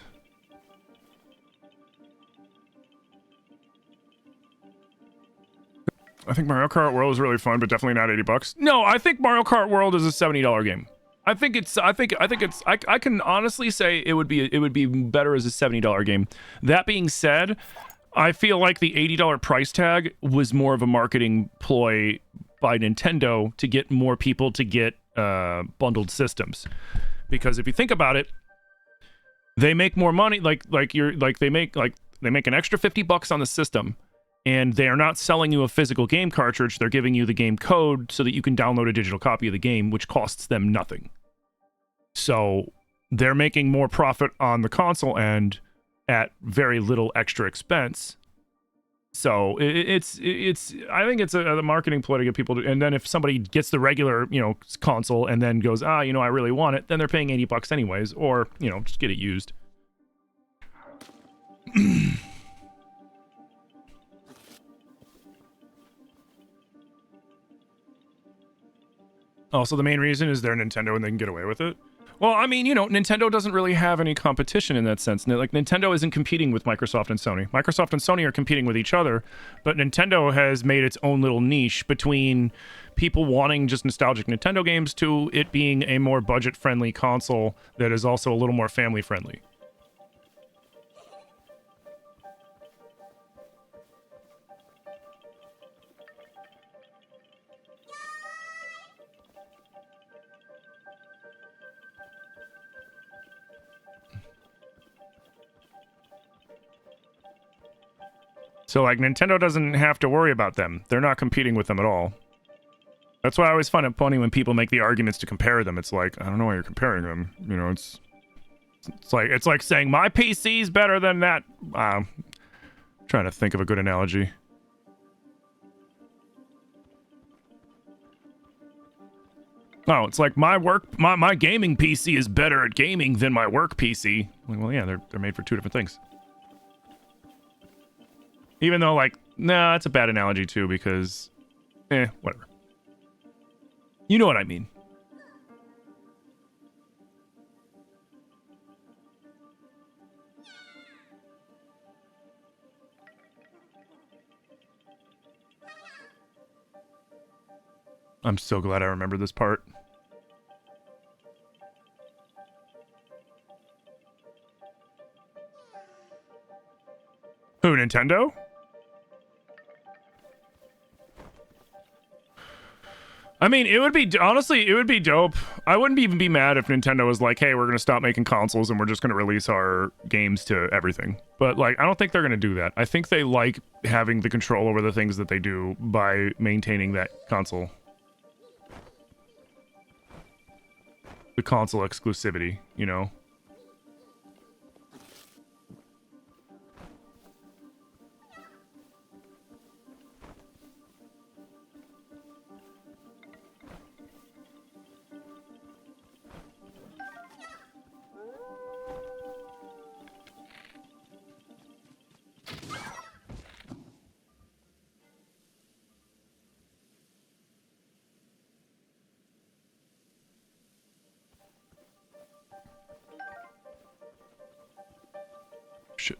I think Mario Kart World is really fun, but definitely not $80. No, I think Mario Kart World is a $70 game. I can honestly say it would be better as a $70 game. That being said, I feel like the $80 price tag was more of a marketing ploy by Nintendo to get more people to get bundled systems. Because if you think about it, they make more money, they make an extra $50 on the system. And they are not selling you a physical game cartridge. They're giving you the game code so that you can download a digital copy of the game, which costs them nothing. So they're making more profit on the console end at very little extra expense. So it's I think it's a marketing ploy to get people to, and then if somebody gets the regular, console and then goes, I really want it, then they're paying $80 anyways, or, just get it used. Also, the main reason is they're Nintendo and they can get away with it. Well, I mean, you know, Nintendo doesn't really have any competition in that sense. Like, Nintendo isn't competing with Microsoft and Sony. Microsoft and Sony are competing with each other, but Nintendo has made its own little niche between people wanting just nostalgic Nintendo games to it being a more budget-friendly console that is also a little more family-friendly. So, like, Nintendo doesn't have to worry about them. They're not competing with them at all. That's why I always find it funny when people make the arguments to compare them. It's like, I don't know why you're comparing them. You know, it's like saying my PC's better than that. Trying to think of a good analogy. Oh, it's like my gaming PC is better at gaming than my work PC. Well, yeah, they're made for two different things. Even though, like, nah, that's a bad analogy too, because, whatever. You know what I mean. I'm so glad I remembered this part. Who, Nintendo? I mean, it would be, honestly, it would be dope. I wouldn't even be mad if Nintendo was like, hey, we're going to stop making consoles and we're just going to release our games to everything. But, like, I don't think they're going to do that. I think they like having the control over the things that they do by maintaining that console. The console exclusivity, you know? Shit.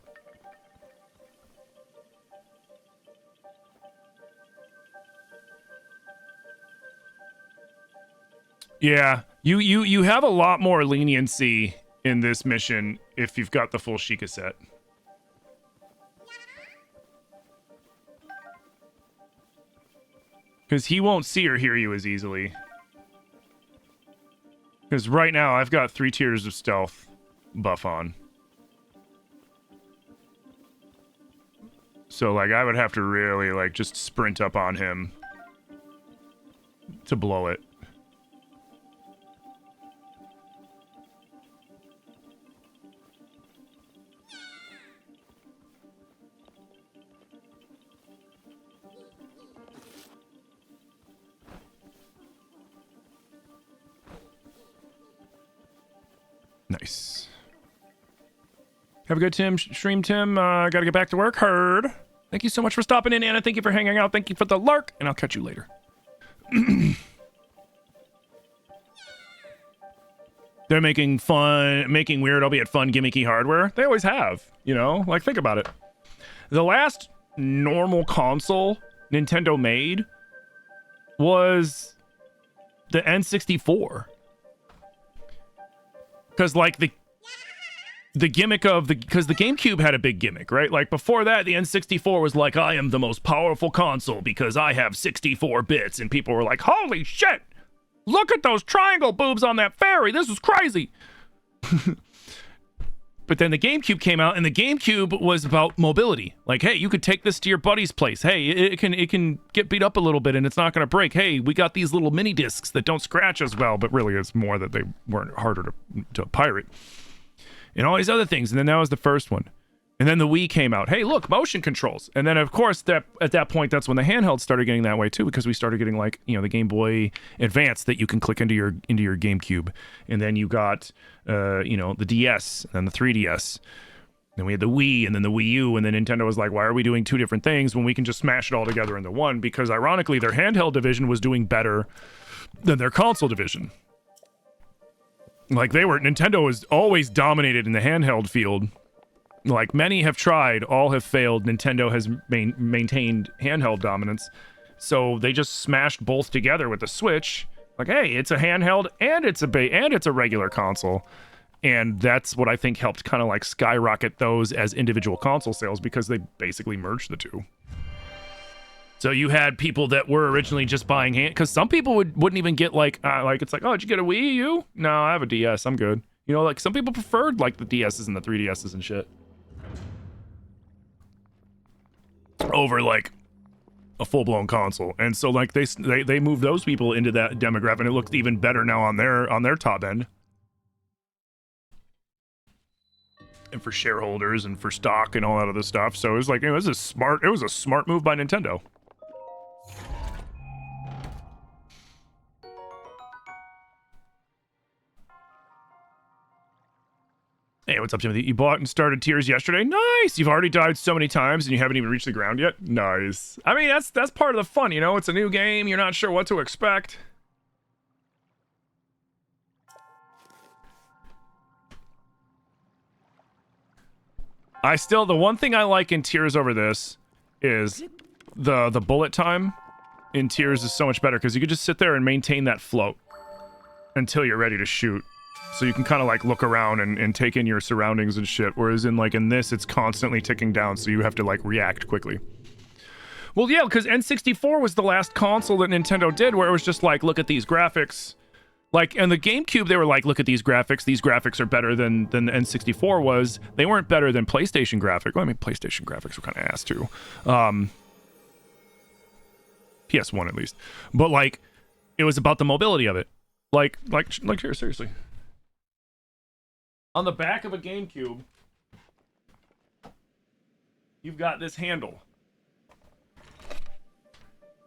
Yeah, you have a lot more leniency in this mission if you've got the full Sheikah set. Because he won't see or hear you as easily. Because right now I've got 3 tiers of stealth buff on. So, like, I would have to really, like, just sprint up on him to blow it. Nice. Have a good stream, Tim. Gotta get back to work. Heard. Thank you so much for stopping in, Anna. Thank you for hanging out. Thank you for the lurk, and I'll catch you later. They're making weird, albeit fun, gimmicky hardware. They always have, you know? Like, think about it. The last normal console Nintendo made was the N64. Because, like, the gimmick of because the GameCube had a big gimmick, right? Like, before that, the N64 was like, I am the most powerful console because I have 64 bits. And people were like, holy shit! Look at those triangle boobs on that fairy! This is crazy! But then the GameCube came out, and the GameCube was about mobility. Like, hey, you could take this to your buddy's place. Hey, it can get beat up a little bit, and it's not going to break. Hey, we got these little mini discs that don't scratch as well, but really it's more that they weren't harder to pirate. And all these other things. And then that was the first one. And then the Wii came out. Hey, look, motion controls. And then, of course, at that point, that's when the handhelds started getting that way, too, because we started getting, like, you know, the Game Boy Advance that you can click into your GameCube. And then you got, you know, the DS and the 3DS. Then we had the Wii and then the Wii U. And then Nintendo was like, why are we doing 2 different things when we can just smash it all together into one? Because, ironically, their handheld division was doing better than their console division. Like Nintendo has always dominated in the handheld field. Like many have tried, all have failed. Nintendo has maintained handheld dominance. So they just smashed both together with the Switch. Like, hey, it's a handheld and it's a regular console. And that's what I think helped kind of like skyrocket those as individual console sales because they basically merged the two. So you had people that were originally just buying because some people wouldn't even get like it's like, oh, did you get a Wii U? No, I have a DS, I'm good. You know, like some people preferred like the DSs and the 3DSs and shit over like a full-blown console. And so like they moved those people into that demographic, and it looks even better now on their top end. And for shareholders and for stock and all that other stuff. So it was like, it was a smart move by Nintendo. Hey, what's up, Timothy? You bought and started Tears yesterday? Nice! You've already died so many times and you haven't even reached the ground yet? Nice. I mean, that's part of the fun, you know? It's a new game, you're not sure what to expect. The one thing I like in Tears over this is the bullet time in Tears is so much better because you could just sit there and maintain that float until you're ready to shoot. So you can kind of like look around and take in your surroundings and shit. Whereas in this, it's constantly ticking down, so you have to like react quickly. Well, yeah, because N64 was the last console that Nintendo did where it was just like, look at these graphics. Like, and the GameCube, they were like, look at these graphics. These graphics are better than the N64 was. They weren't better than PlayStation graphics. Well, I mean, PlayStation graphics were kind of ass too. PS1 at least. But like, it was about the mobility of it. Like here, seriously. On the back of a GameCube, you've got this handle.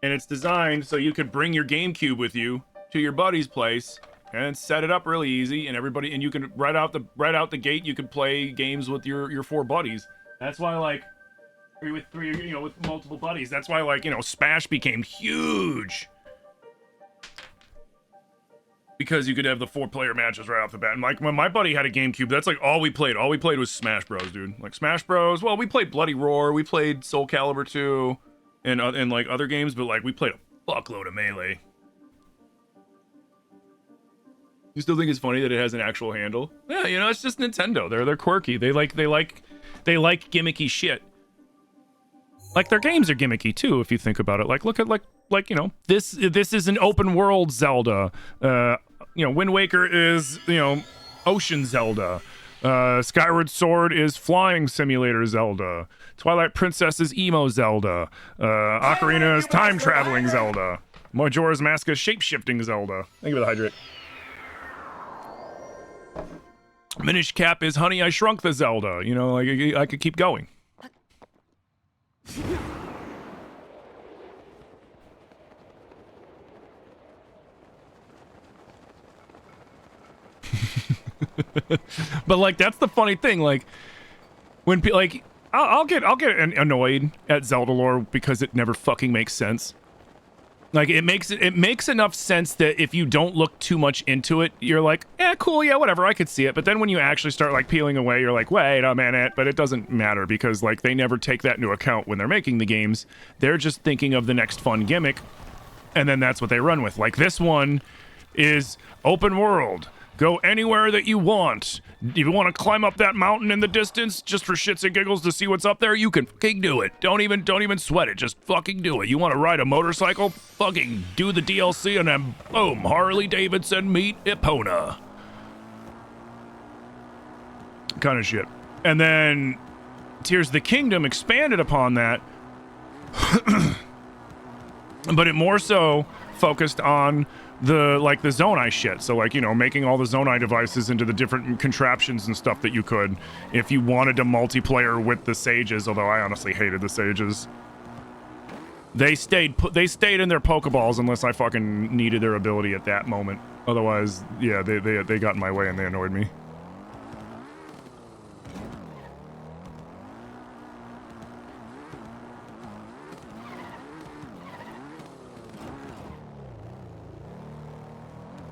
And it's designed so you could bring your GameCube with you to your buddy's place and set it up really easy, and you can right out the gate you can play games with your four buddies. That's why like with multiple buddies. That's why like, Smash became huge. Because you could have the 4-player matches right off the bat. And like when my buddy had a GameCube, that's like all we played. All we played was Smash Bros, dude. Like Smash Bros. Well, we played Bloody Roar, we played Soul Calibur 2, and like other games, but like we played a fuckload of Melee. You still think it's funny that it has an actual handle? Yeah, it's just Nintendo. They're quirky. They like gimmicky shit. Like their games are gimmicky too, if you think about it. Like look at this is an open world Zelda. Wind Waker is, Ocean Zelda. Skyward Sword is Flying Simulator Zelda. Twilight Princess is Emo Zelda. Ocarina is Time Traveling Zelda. Majora's Mask is Shape-Shifting Zelda. Thank you for the hydrate. Minish Cap is Honey, I Shrunk the Zelda. I could keep going. But like that's the funny thing, like when like I'll get annoyed at Zelda lore because it never fucking makes sense. Like it makes enough sense that if you don't look too much into it, you're like, cool, yeah, whatever, I could see it. But then when you actually start like peeling away, you're like, wait a minute, but it doesn't matter because like they never take that into account when they're making the games. They're just thinking of the next fun gimmick, and then that's what they run with. Like this one is open world. Go anywhere that you want. If you want to climb up that mountain in the distance just for shits and giggles to see what's up there, you can fucking do it. Don't even sweat it. Just fucking do it. You want to ride a motorcycle? Fucking do the DLC and then boom, Harley Davidson meet Epona. Kind of shit. And then Tears of the Kingdom expanded upon that. But it more so focused on the Zonai shit. So like, making all the Zonai devices into the different contraptions and stuff that you could if you wanted to multiplayer with the sages, although I honestly hated the sages. They stayed in their Pokeballs unless I fucking needed their ability at that moment. Otherwise, yeah, they got in my way and they annoyed me.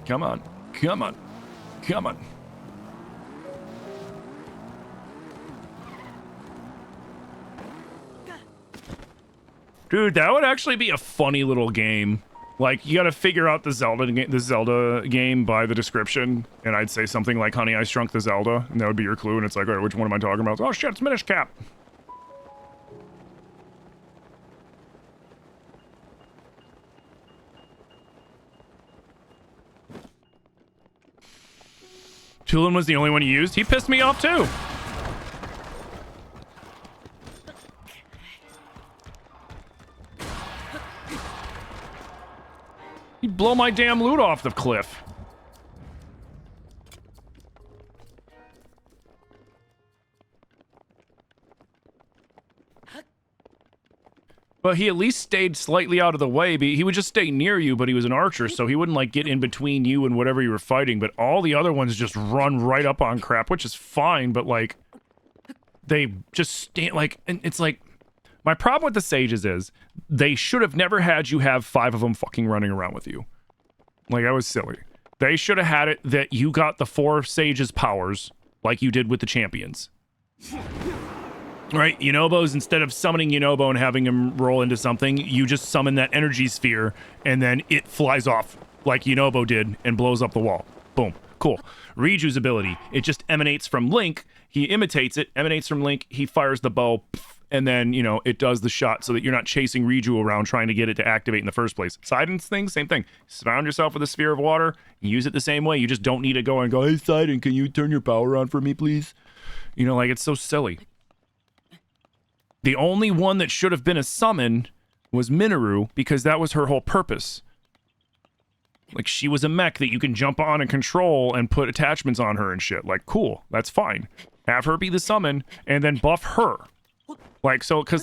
Come on. Come on. Come on. Dude, that would actually be a funny little game. Like, you gotta figure out the Zelda game by the description, and I'd say something like Honey, I Shrunk the Zelda, and that would be your clue, and it's like, all right, which one am I talking about? Oh shit, it's Minish Cap. Tulin was the only one you used? He pissed me off too. He'd blow my damn loot off the cliff. But he at least stayed slightly out of the way. He would just stay near you, but he was an archer, so he wouldn't like get in between you and whatever you were fighting. But all the other ones just run right up on crap, which is fine, but like they just stand like, and it's like, my problem with the sages is they should have never had you have 5 of them fucking running around with you. Like, that was silly. They should have had it that you got the 4 sages powers like you did with the champions. Right? Yunobos, instead of summoning Yunobo and having him roll into something, you just summon that energy sphere and then it flies off like Yunobo did and blows up the wall. Boom. Cool. Riju's ability, it just emanates from Link. He imitates it, emanates from Link. He fires the bow, and then, you know, it does the shot so that you're not chasing Riju around trying to get it to activate in the first place. Sidon's thing, same thing. Surround yourself with a sphere of water, use it the same way. You just don't need to go and go, hey, Sidon, can you turn your power on for me, please? You know, like, it's so silly. The only one that should have been a summon was Minoru, because that was her whole purpose. Like, she was a mech that you can jump on and control and put attachments on her and shit. Like, cool, that's fine. Have her be the summon, and then buff her. Like, so, because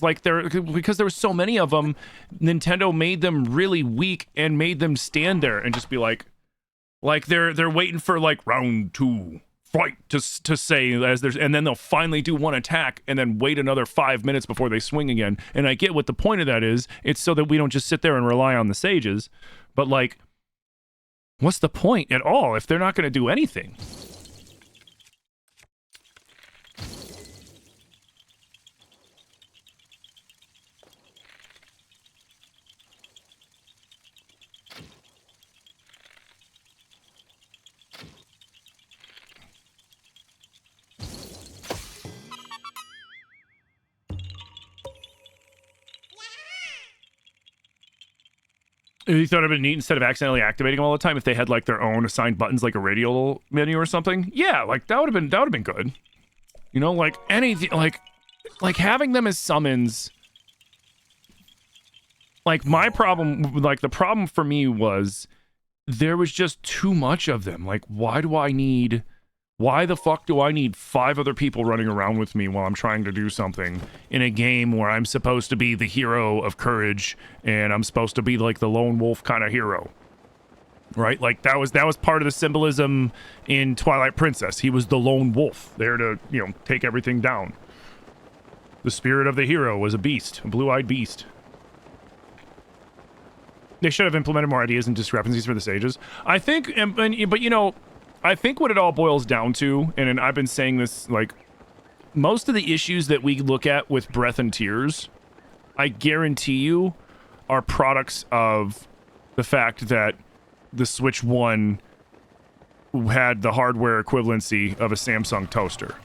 there were so many of them, Nintendo made them really weak and made them stand there and just be like they're waiting for like round 2 fight to say as there's, and then they'll finally do one attack and then wait another 5 minutes before they swing again. And I get what the point of that is. It's so that we don't just sit there and rely on the sages, but like, what's the point at all if they're not going to do anything? You thought it'd been neat instead of accidentally activating them all the time if they had like their own assigned buttons, like a radial menu or something. Yeah, like that would have been good. You know, like anything, like having them as summons. Like my problem, like the problem for me was there was just too much of them. Like, why the fuck do I need 5 other people running around with me while I'm trying to do something in a game where I'm supposed to be the hero of courage and I'm supposed to be like the lone wolf kind of hero, right? Like that was part of the symbolism in Twilight Princess. He was the lone wolf there to, you know, take everything down. The spirit of the hero was a beast, a blue-eyed beast. They should have implemented more ideas and discrepancies for the sages. I think, but you know, I think what it all boils down to, and I've been saying this, like, most of the issues that we look at with Breath and Tears, I guarantee you, are products of the fact that the Switch 1 had the hardware equivalency of a Samsung toaster.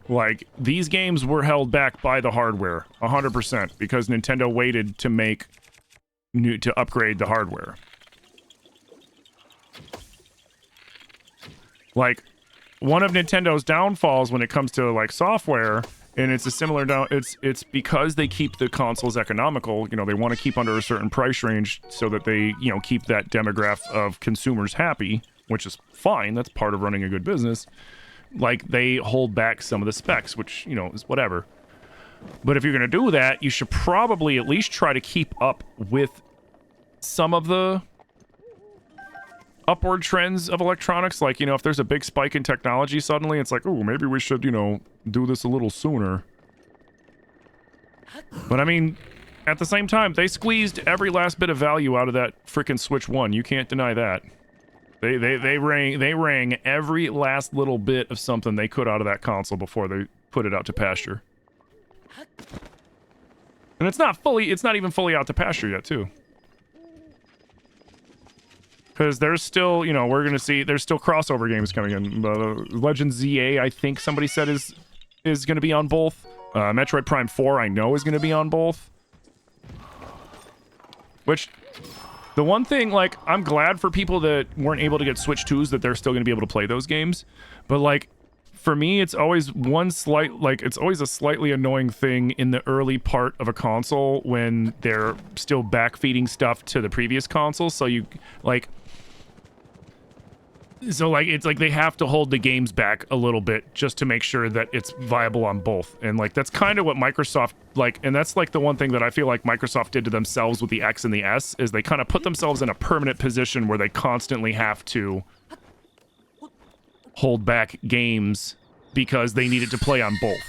Like, these games were held back by the hardware, 100%, because Nintendo waited to upgrade the hardware. Like, one of Nintendo's downfalls when it comes to like software, and it's a similar it's because they keep the consoles economical. You know, they want to keep under a certain price range so that they, you know, keep that demographic of consumers happy, which is fine. That's part of running a good business. Like, they hold back some of the specs, which, you know, is whatever. But if you're going to do that, you should probably at least try to keep up with some of the upward trends of electronics. Like, you know, if there's a big spike in technology suddenly, it's like, oh, maybe we should, you know, do this a little sooner. But I mean, at the same time, they squeezed every last bit of value out of that freaking Switch 1. You can't deny that. They wrang every last little bit of something they could out of that console before they put it out to pasture. And it's not even fully out to pasture yet, too. Because there's still, you know, we're going to see, there's still crossover games coming in. Legend ZA, I think somebody said is going to be on both. Metroid Prime 4, I know, is going to be on both. Which, the one thing, like, I'm glad for people that weren't able to get Switch 2s that they're still going to be able to play those games. But, like, for me, it's always it's always a slightly annoying thing in the early part of a console when they're still backfeeding stuff to the previous console. So you, like... So, like, it's like they have to hold the games back a little bit just to make sure that it's viable on both. And, like, that's kind of what Microsoft, like, and that's, like, the one thing that I feel like Microsoft did to themselves with the X and the S, is they kind of put themselves in a permanent position where they constantly have to hold back games because they needed to play on both.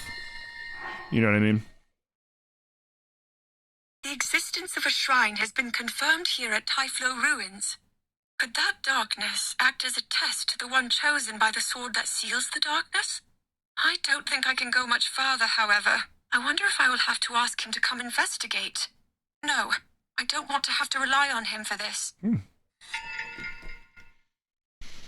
You know what I mean? The existence of a shrine has been confirmed here at Typhlo Ruins. Could that darkness act as a test to the one chosen by the sword that seals the darkness? I don't think I can go much farther, however. I wonder if I will have to ask him to come investigate. No, I don't want to have to rely on him for this.